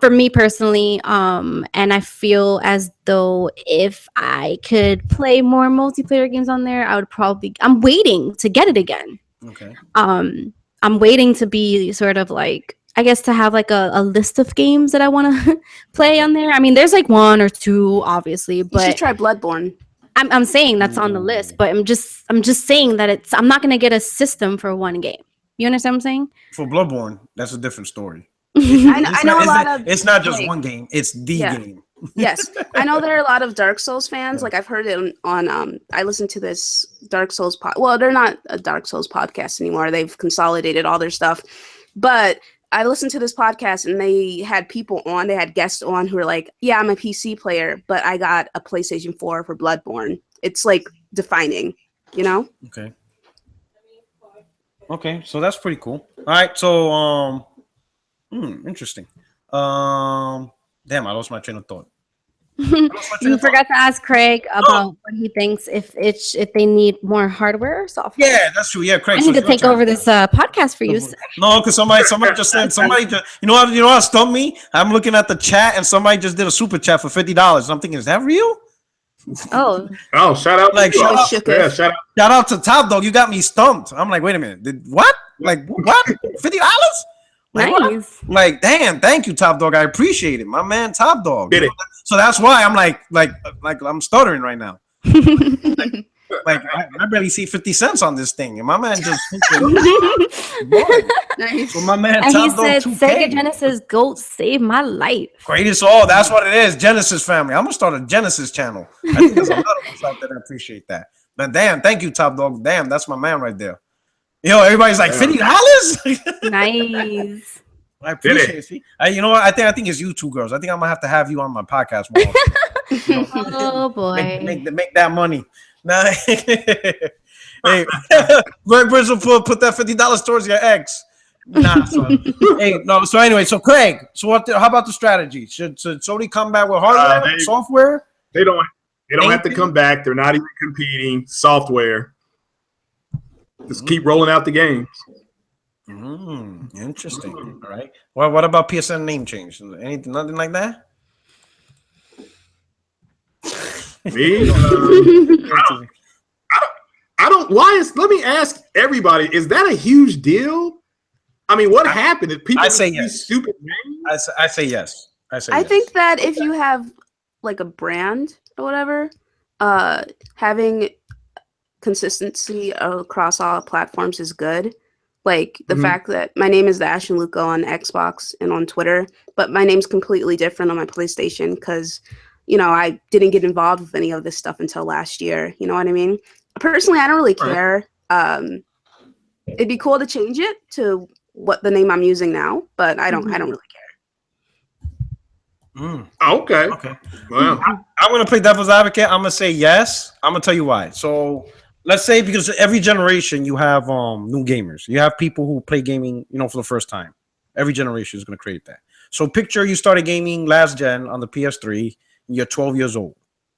for me personally. And I feel as though if I could play more multiplayer games on there, I would probably. I'm waiting to get it again. Okay. I'm waiting to be sort of I guess to have a list of games that I want to play on there. I mean, there's 1 or 2, obviously, but You should try Bloodborne. I'm saying that's on the list, but I'm just saying that I'm not gonna get a system for one game. You understand what I'm saying? For Bloodborne, that's a different story. I know a lot of. It's not just one game; it's the Yeah. game. Yes, I know there are a lot of Dark Souls fans. I've heard it on I listened to this Dark Souls well, they're not a Dark Souls podcast anymore. They've consolidated all their stuff, but I listened to this podcast and they had people on. They had guests on who were like, "Yeah, I'm a PC player, but I got a PlayStation 4 for Bloodborne." It's defining, Okay. Okay, so that's pretty cool. All right, so interesting. Damn, I lost my train of thought. You forgot to ask Craig about what he thinks if they need more hardware or software. Yeah, that's true. Yeah, Craig. I need to take over this podcast for you, sir. No, because somebody just said you know what stumped me? I'm looking at the chat and somebody just did a super chat for $50. I'm thinking, is that real? Oh, shout out! Shout out to Top Dog. You got me stumped. I'm like, wait a minute, what? What? $50? Nice. Damn, thank you, Top Dog. I appreciate it, my man, Top Dog. Did it? So that's why I'm like I'm stuttering right now. I barely see 50 cents on this thing, and my man just. Nice. So my man, And Top he Dog said, 2K. "Sega Genesis Goat saved my life." Greatest all. That's what it is. Genesis family. I'm gonna start a Genesis channel. I think there's a lot of us out there that appreciate that. But damn, thank you, Top Dog. Damn, that's my man right there. Everybody's like $50. Nice. I appreciate it. See, you know what? I think it's you two girls. I think I'm gonna have you on my podcast more. Oh boy. Make that money. Nah. Hey, Greg Bridge will put that $50 towards your ex. Nah, son. Hey, no. So anyway, so Craig, how about the strategy? Should Sony come back with hardware, software? They don't have to come back. They're not even competing. Software. Just keep rolling out the games. Interesting. All right. Well, what about PSN name change? Anything, nothing like that? Me? I don't. Let me ask everybody. Is that a huge deal? I mean, what happened? If people say use yes. stupid names? I say yes. I think that if you have a brand or whatever, having consistency across all platforms is good. The fact that my name is TheAshenLuca on Xbox and on Twitter, but my name's completely different on my PlayStation because, I didn't get involved with any of this stuff until last year. You know what I mean? Personally, I don't really care. It'd be cool to change it to what the name I'm using now, but I don't really care. Okay. Well, I'm gonna play devil's advocate. I'm gonna say yes. I'm gonna tell you why. So let's say because every generation you have new gamers. You have people who play gaming, for the first time. Every generation is gonna create that. So picture you started gaming last gen on the PS3. You're 12 years old,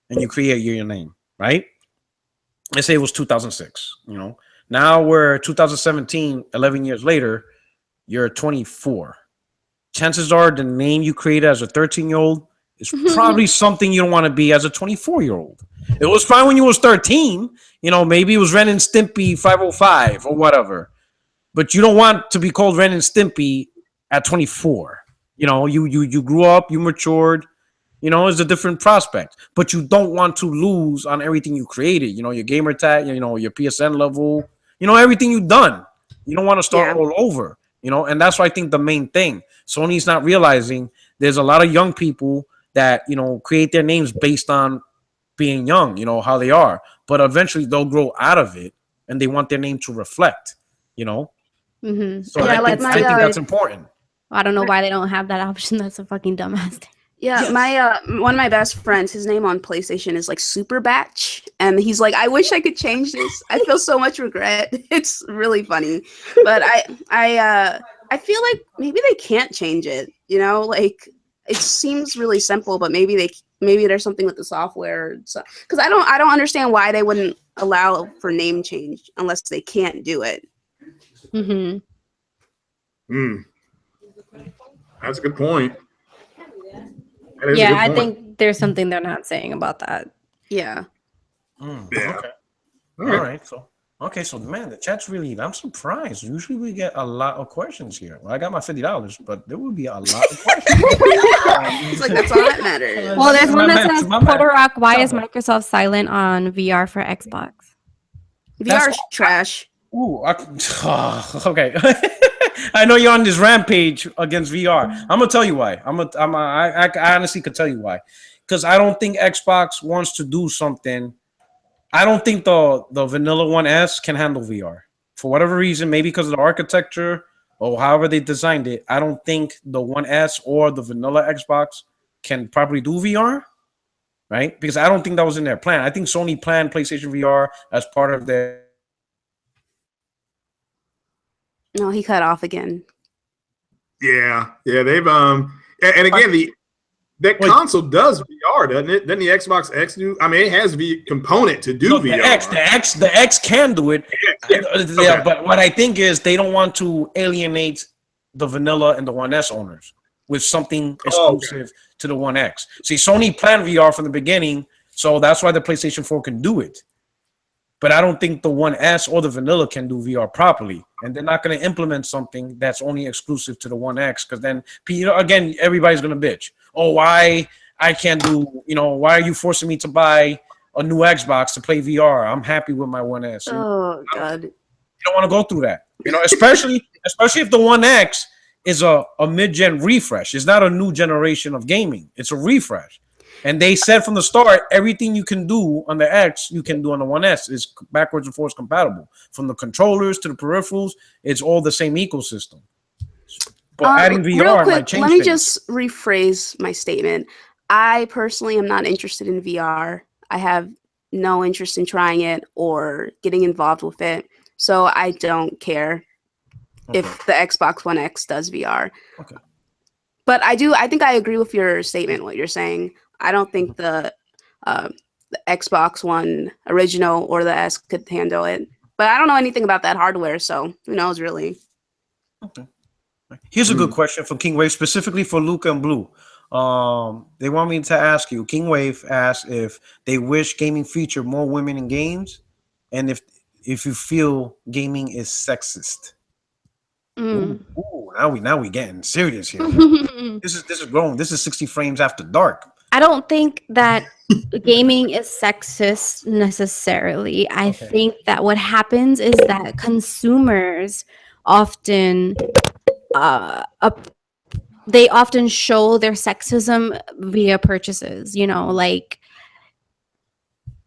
and you create your name, right? Let's say it was 2006. Now we're 2017. 11 years later, you're 24. Chances are the name you created as a 13-year-old is probably something you don't want to be as a 24-year-old. It was fine when you was 13. Maybe it was Ren and Stimpy 505 or whatever. But you don't want to be called Ren and Stimpy at 24. You grew up, you matured. It's a different prospect. But you don't want to lose on everything you created. Your gamer tag, your PSN level, everything you've done. You don't want to start all over. And that's why I think the main thing. Sony's not realizing there's a lot of young people that, you know, create their names based on being young, you know, how they are. But eventually they'll grow out of it and they want their name to reflect, you know? Mm-hmm. So I think that's important. I don't know why they don't have that option. That's a fucking dumbass thing. Yeah, my one of my best friends, his name on PlayStation is like Super Batch, and he's like, I wish I could change this. I feel so much regret. It's really funny, but I feel like maybe they can't change it. You know, like it seems really simple, but maybe there's something with the software. So, because I don't understand why they wouldn't allow for name change unless they can't do it. Mm-hmm. That's a good point. Yeah, I think there's something they're not saying about that. Yeah. Yeah. Okay. All right. So man, the chat's really. I'm surprised. Usually we get a lot of questions here. Well, I got my $50, but there will be a lot of questions. It's like that's all that matters. Well, there's one that says, Porter Rock, why is Microsoft silent on VR for Xbox? VR's trash. Ooh, okay. I know you're on this rampage against VR. I'm gonna tell you why. I honestly could tell you why. Because I don't think Xbox wants to do something. I don't think the vanilla One S can handle VR for whatever reason. Maybe because of the architecture or however they designed it. I don't think the One S or the vanilla Xbox can properly do VR. Right? Because I don't think that was in their plan. I think Sony planned PlayStation VR as part of their. No, he cut off again. Yeah, they've and again that console does VR, doesn't it? Doesn't the Xbox X do? I mean, it has the component to do VR. The X can do it. Yeah, okay. But what I think is they don't want to alienate the vanilla and the One S owners with something exclusive to the One X. See, Sony planned VR from the beginning, so that's why the PlayStation 4 can do it. But I don't think the One S or the vanilla can do VR properly. And they're not going to implement something that's only exclusive to the One X, because then, again, everybody's going to bitch. Oh, why I can't do, why are you forcing me to buy a new Xbox to play VR? I'm happy with my One S. Oh, God. You don't want to go through that. Especially if the One X is a mid-gen refresh. It's not a new generation of gaming. It's a refresh. And they said from the start, everything you can do on the X, you can do on the One S. It's backwards and forwards compatible. From the controllers to the peripherals, it's all the same ecosystem. But adding VR real quick, might change let me things. just rephrase my statement. I personally am not interested in VR. I have no interest in trying it or getting involved with it. So I don't care if the Xbox One X does VR. Okay. But I think I agree with your statement, what you're saying. I don't think the Xbox One original or the S could handle it. But I don't know anything about that hardware, so who knows, really. Okay. Here's a good question from King Wave, specifically for Luca and Blue. They want me to ask you, King Wave asked if they wish gaming featured more women in games, and if you feel gaming is sexist. Ooh, now we getting serious here. This is grown. This is 60 frames after dark. I don't think that gaming is sexist necessarily. I think that what happens is that consumers often they often show their sexism via purchases. Like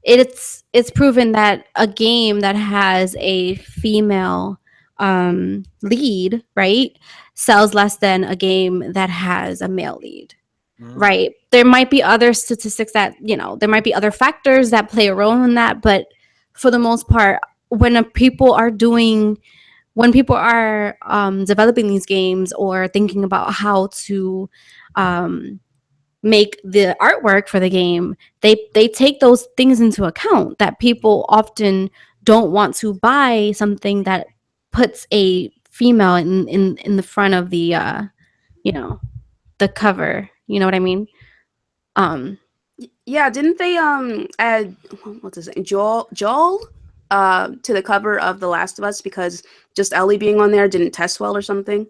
it's proven that a game that has a female lead, right, sells less than a game that has a male lead. Right. There might be other statistics that, there might be other factors that play a role in that. But for the most part, when people are developing these games or thinking about how to make the artwork for the game, they take those things into account, that people often don't want to buy something that puts a female in the front of the, the cover. You know what I mean? Yeah, didn't they add what's his name? Joel to the cover of The Last of Us because just Ellie being on there didn't test well or something?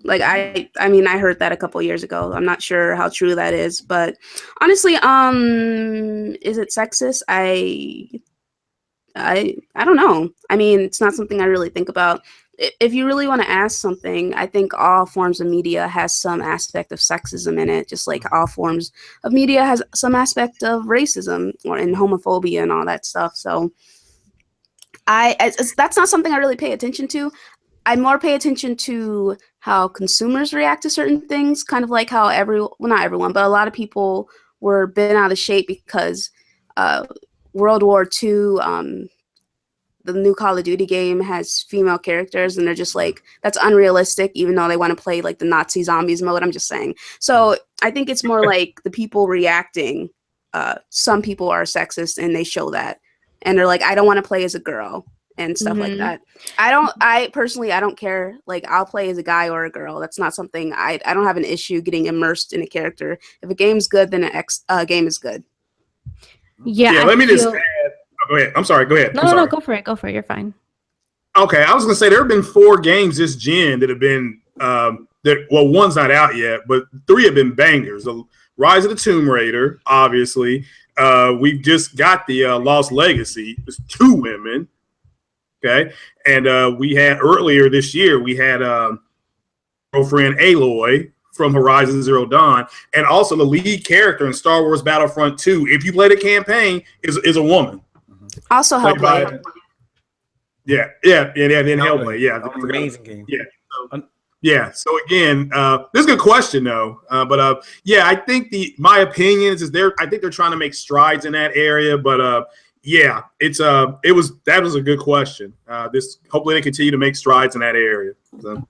Like I mean I heard that a couple years ago. I'm not sure how true that is, but honestly, is it sexist? I don't know. I mean, it's not something I really think about. if you really want to ask something, I think all forms of media has some aspect of sexism in it, just like all forms of media has some aspect of racism and homophobia and all that stuff. So that's not something I really pay attention to. I more pay attention to how consumers react to certain things, kind of like how not everyone, but a lot of people were bent out of shape because World War II, the new Call of Duty game has female characters, and they're just like, that's unrealistic, even though they want to play like the Nazi zombies mode. I'm just saying. So I think it's more like the people reacting. Some people are sexist, and they show that, and they're like, I don't want to play as a girl and stuff like that. I personally don't care. Like, I'll play as a guy or a girl. That's not something I don't have an issue getting immersed in a character. If a game's good, then a game is good. Yeah. Let me just add. Go ahead. I'm sorry. Go ahead. No, go for it. Go for it. You're fine. Okay, I was gonna say there have been 4 games this gen that have been one's not out yet, but 3 have been bangers. The Rise of the Tomb Raider, obviously. We've just got the Lost Legacy. It's 2 women. Okay, and we had earlier this year we had girlfriend Aloy from Horizon Zero Dawn, and also the lead character in Star Wars Battlefront 2. If you play the campaign, is a woman. Also Hellblade. Yeah, then Hellblade. Yeah, amazing game. Yeah. So again, this is a good question though. But I think my opinion is I think they're trying to make strides in that area. But that was a good question. Hopefully they continue to make strides in that area. So.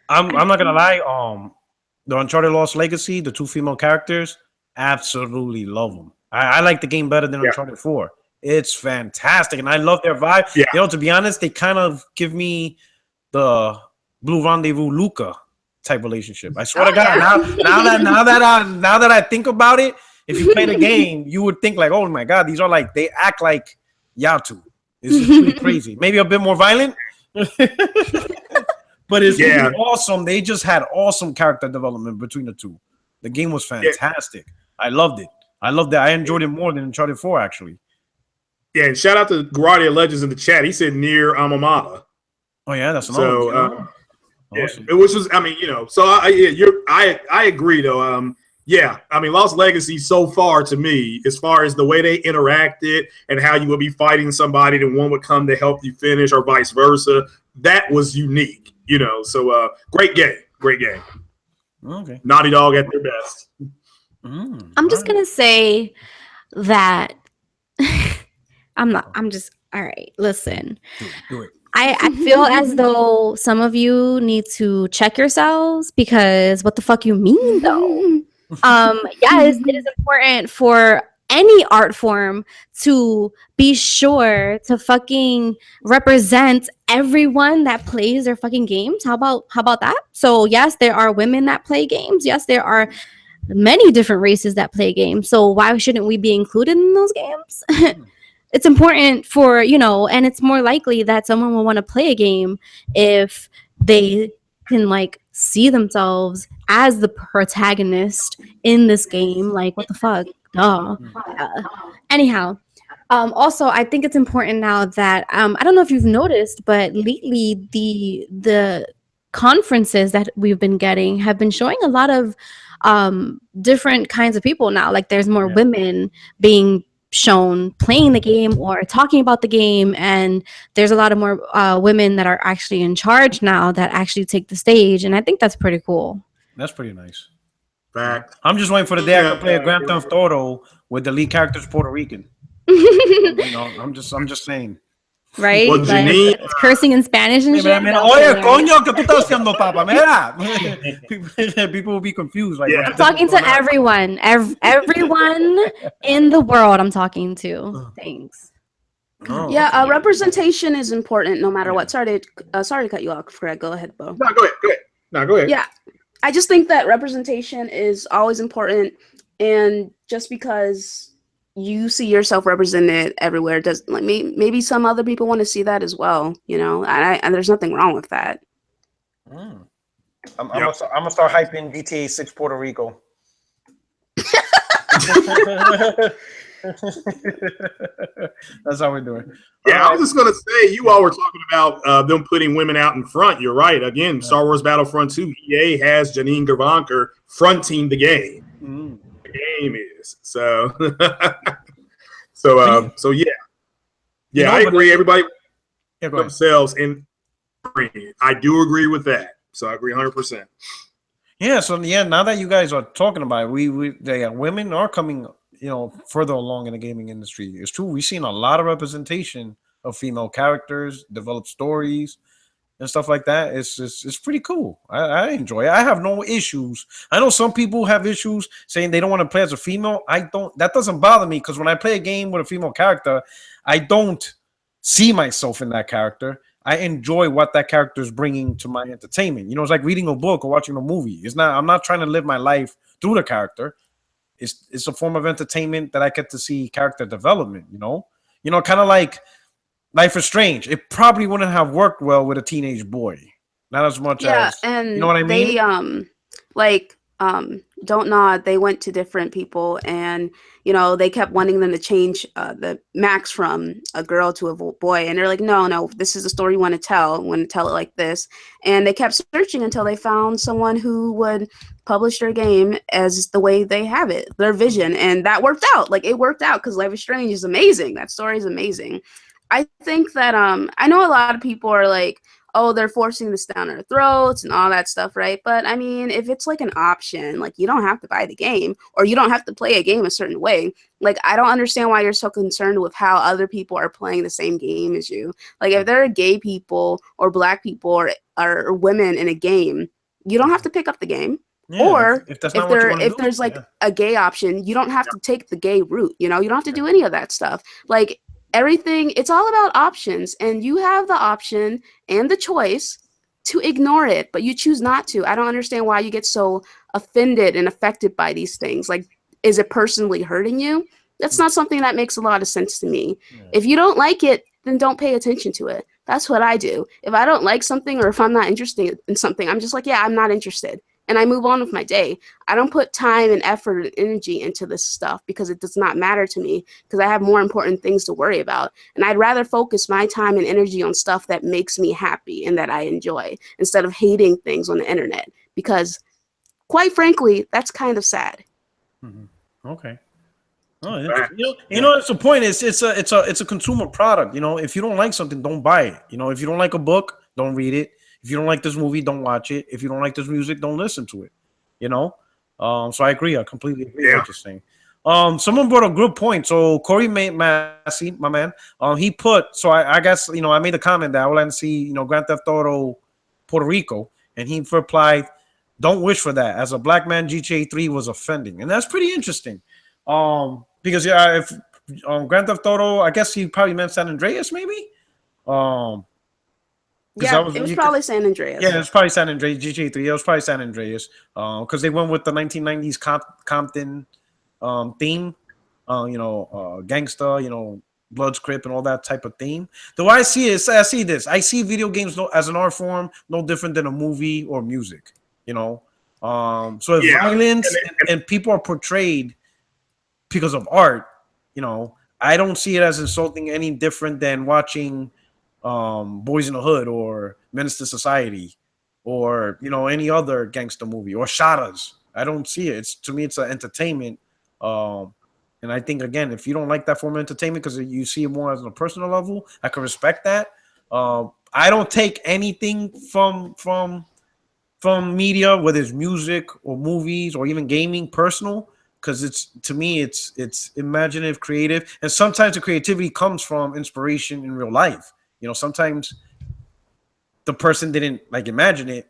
I'm not gonna lie. The Uncharted Lost Legacy, the 2 female characters, absolutely love them. I like the game better than Uncharted 4. It's fantastic, and I love their vibe. Yeah. To be honest, they kind of give me the Blue Rendezvous Luca type relationship. I swear to God. Now that I think about it, if you play the game, you would think like, oh my God, these are like, they act like Yatu. It's just really crazy. Maybe a bit more violent. But it's really awesome. They just had awesome character development between the 2. The game was fantastic. I loved it. I enjoyed it more than Uncharted 4, actually. Yeah, and shout out to Guardia Legends in the chat. He said near Amamata. Oh yeah, that's another one. Awesome. Which was, so I agree though. Lost Legacy so far to me, as far as the way they interacted and how you would be fighting somebody and one would come to help you finish or vice versa, that was unique. So great game. Okay. Naughty Dog at their best. I'm just gonna say that all right, listen. Do it. I feel as though some of you need to check yourselves, because what the fuck you mean though? Yes, it is important for any art form to be sure to fucking represent everyone that plays their fucking games. How about that? So yes, there are women that play games. Yes, there are many different races that play games. So why shouldn't we be included in those games? It's important for, and it's more likely that someone will want to play a game if they can like see themselves as the protagonist in this game. Like, what the fuck? Duh. Anyhow, also, I think it's important now that I don't know if you've noticed, but lately the conferences that we've been getting have been showing a lot of different kinds of people now. Like, there's more women being shown playing the game or talking about the game, and there's a lot of more women that are actually in charge now that actually take the stage, and I think that's pretty cool. That's pretty nice. Fact. I'm just waiting for the day I can play a Grand Theft Auto with the lead character's Puerto Rican. I'm just saying. Right? Well, Janine, it's cursing in Spanish and shit. Oye, coño, ¿qué tú estás haciendo, papá? Mira. People will be confused. Like, I'm talking to everyone. Everyone in the world I'm talking to. Thanks. Yeah, representation is important no matter what. Sorry to cut you off, Fred. Go ahead, Bo. No, go ahead. Yeah, I just think that representation is always important, and just because you see yourself represented everywhere does like maybe some other people want to see that as well, and there's nothing wrong with that. I'm gonna start hyping GTA 6 Puerto Rico. That's how we're doing. Yeah, I was just gonna say, you all were talking about them putting women out in front. You're right. Again, Star Wars Battlefront 2, EA has Janine Gavankar fronting the game. Mm. The game is so. So yeah. I agree. Everybody themselves, and I do agree with that. So I agree 100%. Yeah. So now that you guys are talking about it, women are coming, further along in the gaming industry. It's true. We've seen a lot of representation of female characters, develop stories, and stuff like that. It's pretty cool. I enjoy it. I have no issues. I know some people have issues saying they don't want to play as a female. I don't. That doesn't bother me because when I play a game with a female character, I don't see myself in that character. I enjoy what that character is bringing to my entertainment. It's like reading a book or watching a movie. I'm not trying to live my life through the character. It's a form of entertainment that I get to see character development. Kind of like Life is Strange. It probably wouldn't have worked well with a teenage boy. Not as much as, and you know what I mean? Don't Nod, they went to different people, and they kept wanting them to change the Max from a girl to a boy, and they're like, no, this is the story we want to tell. We want to tell it like this. And they kept searching until they found someone who would publish their game as the way they have it, their vision, and that worked out. It worked out because Life is Strange is amazing. That story is amazing. I think that I know a lot of people are like, oh, they're forcing this down our throats and all that stuff, right? But I mean, if it's like an option, you don't have to buy the game or you don't have to play a game a certain way. I don't understand why you're so concerned with how other people are playing the same game as you. If there are gay people or black people or women in a game, you don't have to pick up the game. Yeah, or if there's a gay option, you don't have to take the gay route. You don't have to do any of that stuff. Everything, it's all about options, and you have the option and the choice to ignore it, but you choose not to. I don't understand why you get so offended and affected by these things. Is it personally hurting you? That's not something that makes a lot of sense to me. Yeah. If you don't like it, then don't pay attention to it. That's what I do. If I don't like something or if I'm not interested in something, I'm just like, yeah, I'm not interested. And I move on with my day. I don't put time and effort and energy into this stuff because it does not matter to me because I have more important things to worry about. And I'd rather focus my time and energy on stuff that makes me happy and that I enjoy instead of hating things on the internet because, quite frankly, that's kind of sad. Mm-hmm. Okay. Oh, it's the point. It's a consumer product. If you don't like something, don't buy it. If you don't like a book, don't read it. If you don't like this movie, don't watch it. If you don't like this music, don't listen to it. So I agree. I completely agree with what you're saying. Someone brought a good point. So Corey Massey, my man, he put. So I guess I made a comment that I would like to see Grand Theft Auto Puerto Rico, and he replied, "Don't wish for that. As a black man, GTA 3 was offending," and that's pretty interesting. Because if Grand Theft Auto, I guess he probably meant San Andreas, maybe. Yeah, it was probably San Andreas. Yeah, it was probably San Andreas. GTA 3, it was probably San Andreas. Because they went with the 1990s Compton theme. Gangsta, Bloods, Crip, and all that type of theme. The way I see it, I see video games as an art form, no different than a movie or music. So if violence and people are portrayed because of art, I don't see it as insulting any different than watching Boys in the Hood or Menace to Society or any other gangster movie or Shadas. I don't see it. To me it's an entertainment, and I think again, if you don't like that form of entertainment because you see it more as on a personal level, I can respect that. I don't take anything from media, whether it's music or movies or even gaming, personal, because to me it's imaginative, creative, and sometimes the creativity comes from inspiration in real life. Sometimes the person didn't imagine it,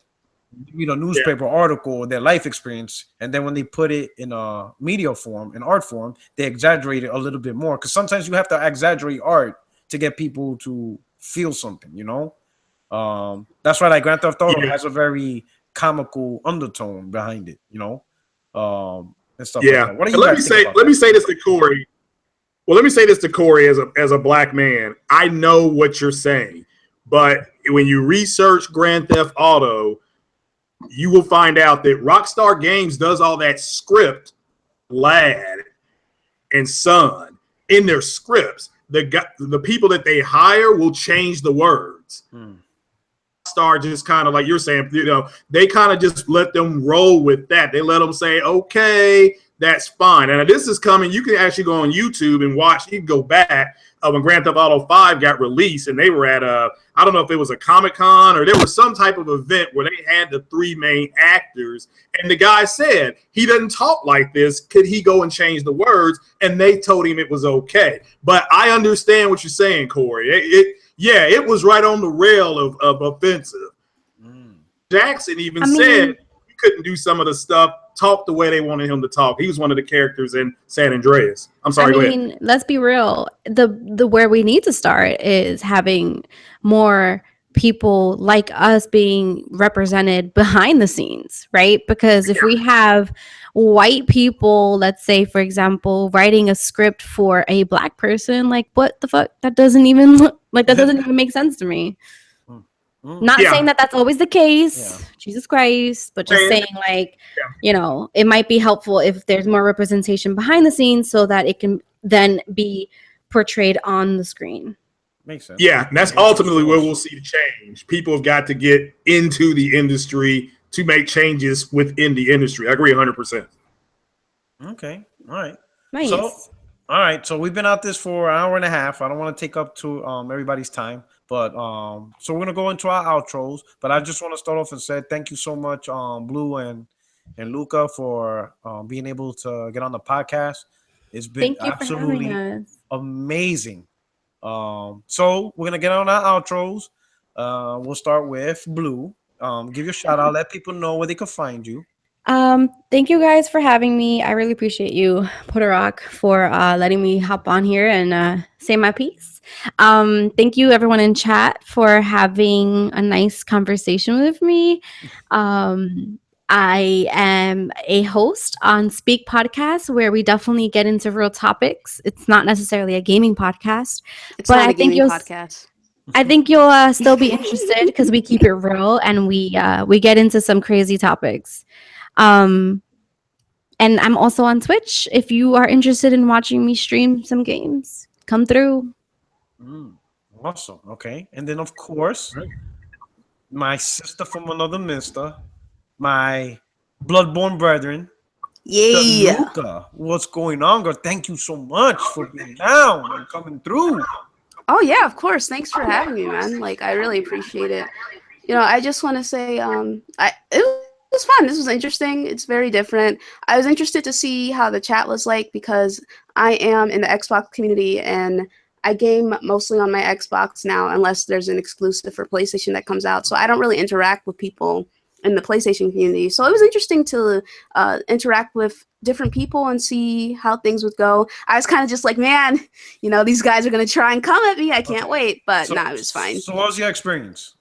read a newspaper article or their life experience, and then when they put it in a media form, in art form, they exaggerate it a little bit more. Because sometimes you have to exaggerate art to get people to feel something. That's why Grand Theft Auto has a very comical undertone behind it. And stuff. Yeah. Like that. What do you let me say this to Corey. Well, let me say this to Corey as a black man. I know what you're saying, but when you research Grand Theft Auto, you will find out that Rockstar Games does all that script, lad and son. in their scripts, the people that they hire will change the words. Star just kind of like you're saying, they kind of just let them roll with that. They let them say, okay, that's fine. And this is coming. You can actually go on YouTube and watch. You can go back when Grand Theft Auto 5 got released, and they were at I don't know if it was a Comic-Con or there was some type of event where they had the 3 main actors, and the guy said he doesn't talk like this. Could he go and change the words? And they told him it was okay. But I understand what you're saying, Corey. It was right on the rail of offensive. Jackson even said he couldn't do some of the stuff, talk the way they wanted him to talk. He was one of the characters in San Andreas. I'm sorry, go ahead. Let's be real. The where we need to start is having more people like us being represented behind the scenes, right? Because if we have white people, let's say, for example, writing a script for a black person, like, what the fuck? That doesn't even make sense to me. Not saying that that's always the case, Jesus Christ, but just saying, like, it might be helpful if there's more representation behind the scenes so that it can then be portrayed on the screen. Makes sense. Yeah, and that's ultimately where we'll see the change. People have got to get into the industry to make changes within the industry. I agree 100%. Okay. All right. Nice. So we've been at this for an hour and a half. I don't want to take up to everybody's time. But so we're gonna go into our outros. But I just want to start off and say thank you so much, Blue and Luca, for being able to get on the podcast. It's been absolutely amazing. So we're gonna get on our outros. We'll start with Blue. Give your shout out. Let people know where they can find you. Thank you guys for having me. I really appreciate you, Rock, for letting me hop on here and say my piece. Thank you everyone in chat for having a nice conversation with me. I am a host on Speak Podcast, where we definitely get into real topics. It's not necessarily a gaming podcast, but I think podcast. I think you'll still be interested because we keep it real and we get into some crazy topics. And I'm also on Twitch. If you are interested in watching me stream some games, come through. Awesome. Okay. And then, of course, my sister from another mister, my bloodborne brethren, Luca. What's going on, girl? Thank you so much for being down and coming through. Oh, yeah, of course. Thanks for having me, man. Like, I really appreciate it. I just want to say it was fun. This was interesting. It's very different. I was interested to see how the chat was like because I am in the Xbox community and I game mostly on my Xbox now unless there's an exclusive for PlayStation that comes out. So I don't really interact with people in the PlayStation community. So it was interesting to interact with different people and see how things would go. I was kind of just like, man, these guys are going to try and come at me. I can't wait. But it was fine. So what was your experience?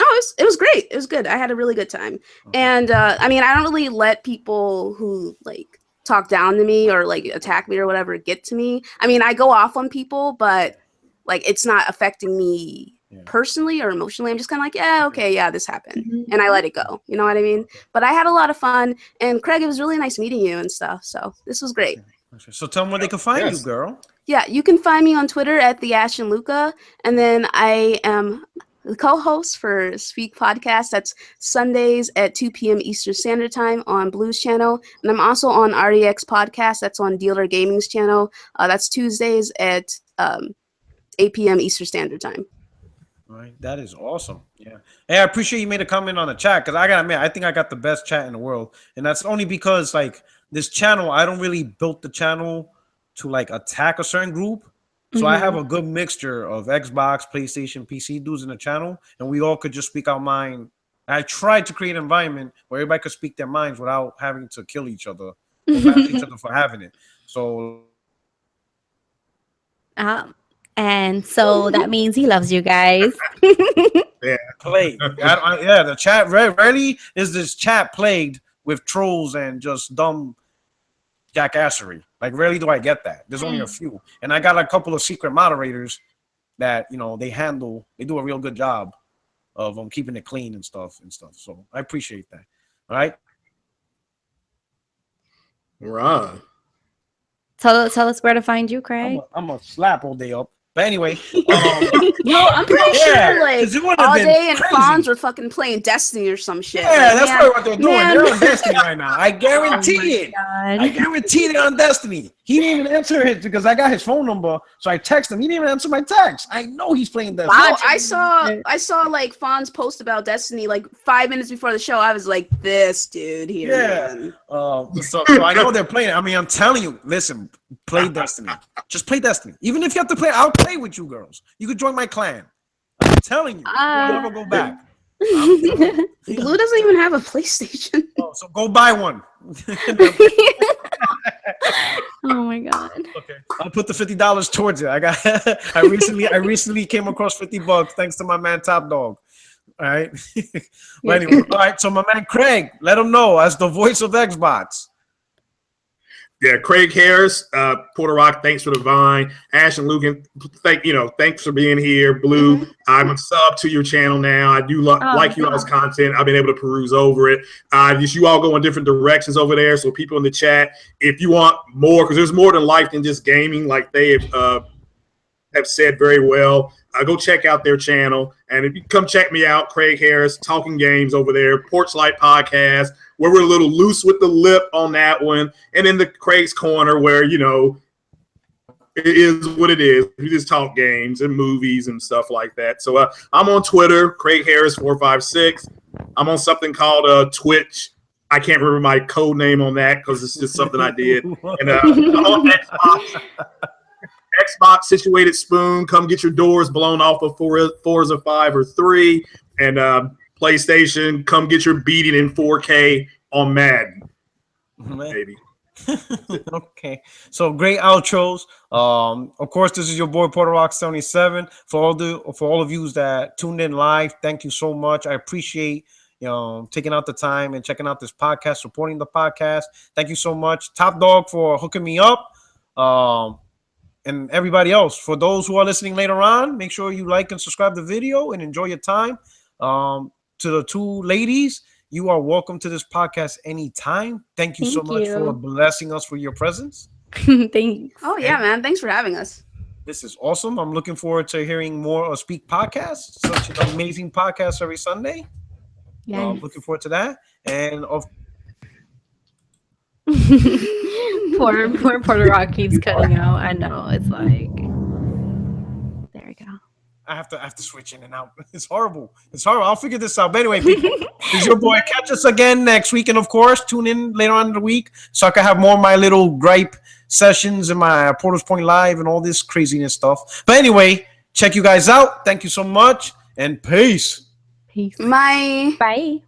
Oh, it was great. It was good. I had a really good time. Okay. And I don't really let people who talk down to me or attack me or whatever get to me. I go off on people, but it's not affecting me personally or emotionally. I'm just kind of this happened. Mm-hmm. And I let it go. You know what I mean? But I had a lot of fun. And Craig, it was really nice meeting you and stuff. So this was great. So tell them where they can find you, girl. Yeah, you can find me on Twitter at TheAshenLuca. And then I am the co-host for Speak Podcast. That's Sundays at 2 p.m. Eastern Standard Time on Blue's channel. And I'm also on RDX Podcast. That's on Dealer Gaming's channel. That's Tuesdays at 8 p.m. Eastern Standard Time. All right. That is awesome. Yeah. Hey, I appreciate you made a comment on the chat because I got to admit, I think I got the best chat in the world. And that's only because this channel, I don't really build the channel to attack a certain group. So I have a good mixture of Xbox, PlayStation, PC dudes in the channel, and we all could just speak our mind. I tried to create an environment where everybody could speak their minds without having to kill each other or bash each other for having it. So, and so that means he loves you guys. Yeah, plagued. The chat rarely is this chat plagued with trolls and just dumb jackassery. Rarely do I get that. There's only a few. And I got a couple of secret moderators that, they do a real good job of keeping it clean and stuff. So I appreciate that. All right. Right. Tell us where to find you, Craig. I'm a slap all day up. But anyway, No, I'm pretty sure like 'cause it would've all been day and crazy. Fonz were fucking playing Destiny or some shit. yeah, Like, that's man, probably what they're doing. man. They're on Destiny right now. I guarantee it. God. I guarantee they're on Destiny. He didn't even answer it because I got his phone number, so I text him. He didn't even answer my text. I know he's playing Destiny. No, I saw like Fonz post about Destiny like 5 minutes before the show. I was like, this dude here. Yeah. Man. So I know they're playing it. I mean, I'm telling you, listen, play Destiny. Just play Destiny. Even if you have to play, I'll play with you girls. You could join my clan. I'm telling you, you'll never go back. Blue doesn't even have a PlayStation. Oh, so go buy one. Oh my God. Okay, I'll put the $50 towards it. I recently came across $50 thanks to my man Top Dog. All right. But anyway, all right. So my man Craig, let him know as the voice of Xbox. Yeah, Craig Harris, Porter Rock, thanks for the Vine. AshenLuca, thanks for being here. Blue, I'm a sub to your channel now. I do like you all's content. I've been able to peruse over it. Just you all go in different directions over there. So people in the chat, if you want more, because there's more than life than just gaming, like they have said very well. Go check out their channel. And if you come check me out, Craig Harris, Talking Games over there, Porch Light Podcast, where we're a little loose with the lip on that one. And in the Craig's Corner where, it is what it is. We just talk games and movies and stuff like that. So I'm on Twitter, Craig Harris 456. I'm on something called Twitch. I can't remember my code name on that because it's just something I did. And I'm on Xbox. Xbox Situated Spoon, come get your doors blown off of Forza 5 or 3, and PlayStation, come get your beating in 4K on Madden, baby. Okay, so great outros. Of course, this is your boy Porter Rock 77. For all of you that tuned in live, thank you so much. I appreciate taking out the time and checking out this podcast, supporting the podcast. Thank you so much, Top Dog, for hooking me up. And everybody else, for those who are listening later on, make sure you like and subscribe the video and enjoy your time. To the two ladies, you are welcome to this podcast anytime. Thank you so much for blessing us with your presence. Thanks. Oh yeah, man. Thanks for having us. This is awesome. I'm looking forward to hearing more of Speak Podcasts. Such an amazing podcast every Sunday. Yeah. Looking forward to that. And poor Porter Rock keeps cutting out. I know. It's like, there we go. I have to switch in and out. It's horrible. I'll figure this out. But anyway, people, this is your boy. Catch us again next week. And of course, tune in later on in the week so I can have more of my little gripe sessions and my Porter's Point Live and all this craziness stuff. But anyway, check you guys out. Thank you so much. And peace. Peace. Bye. Bye.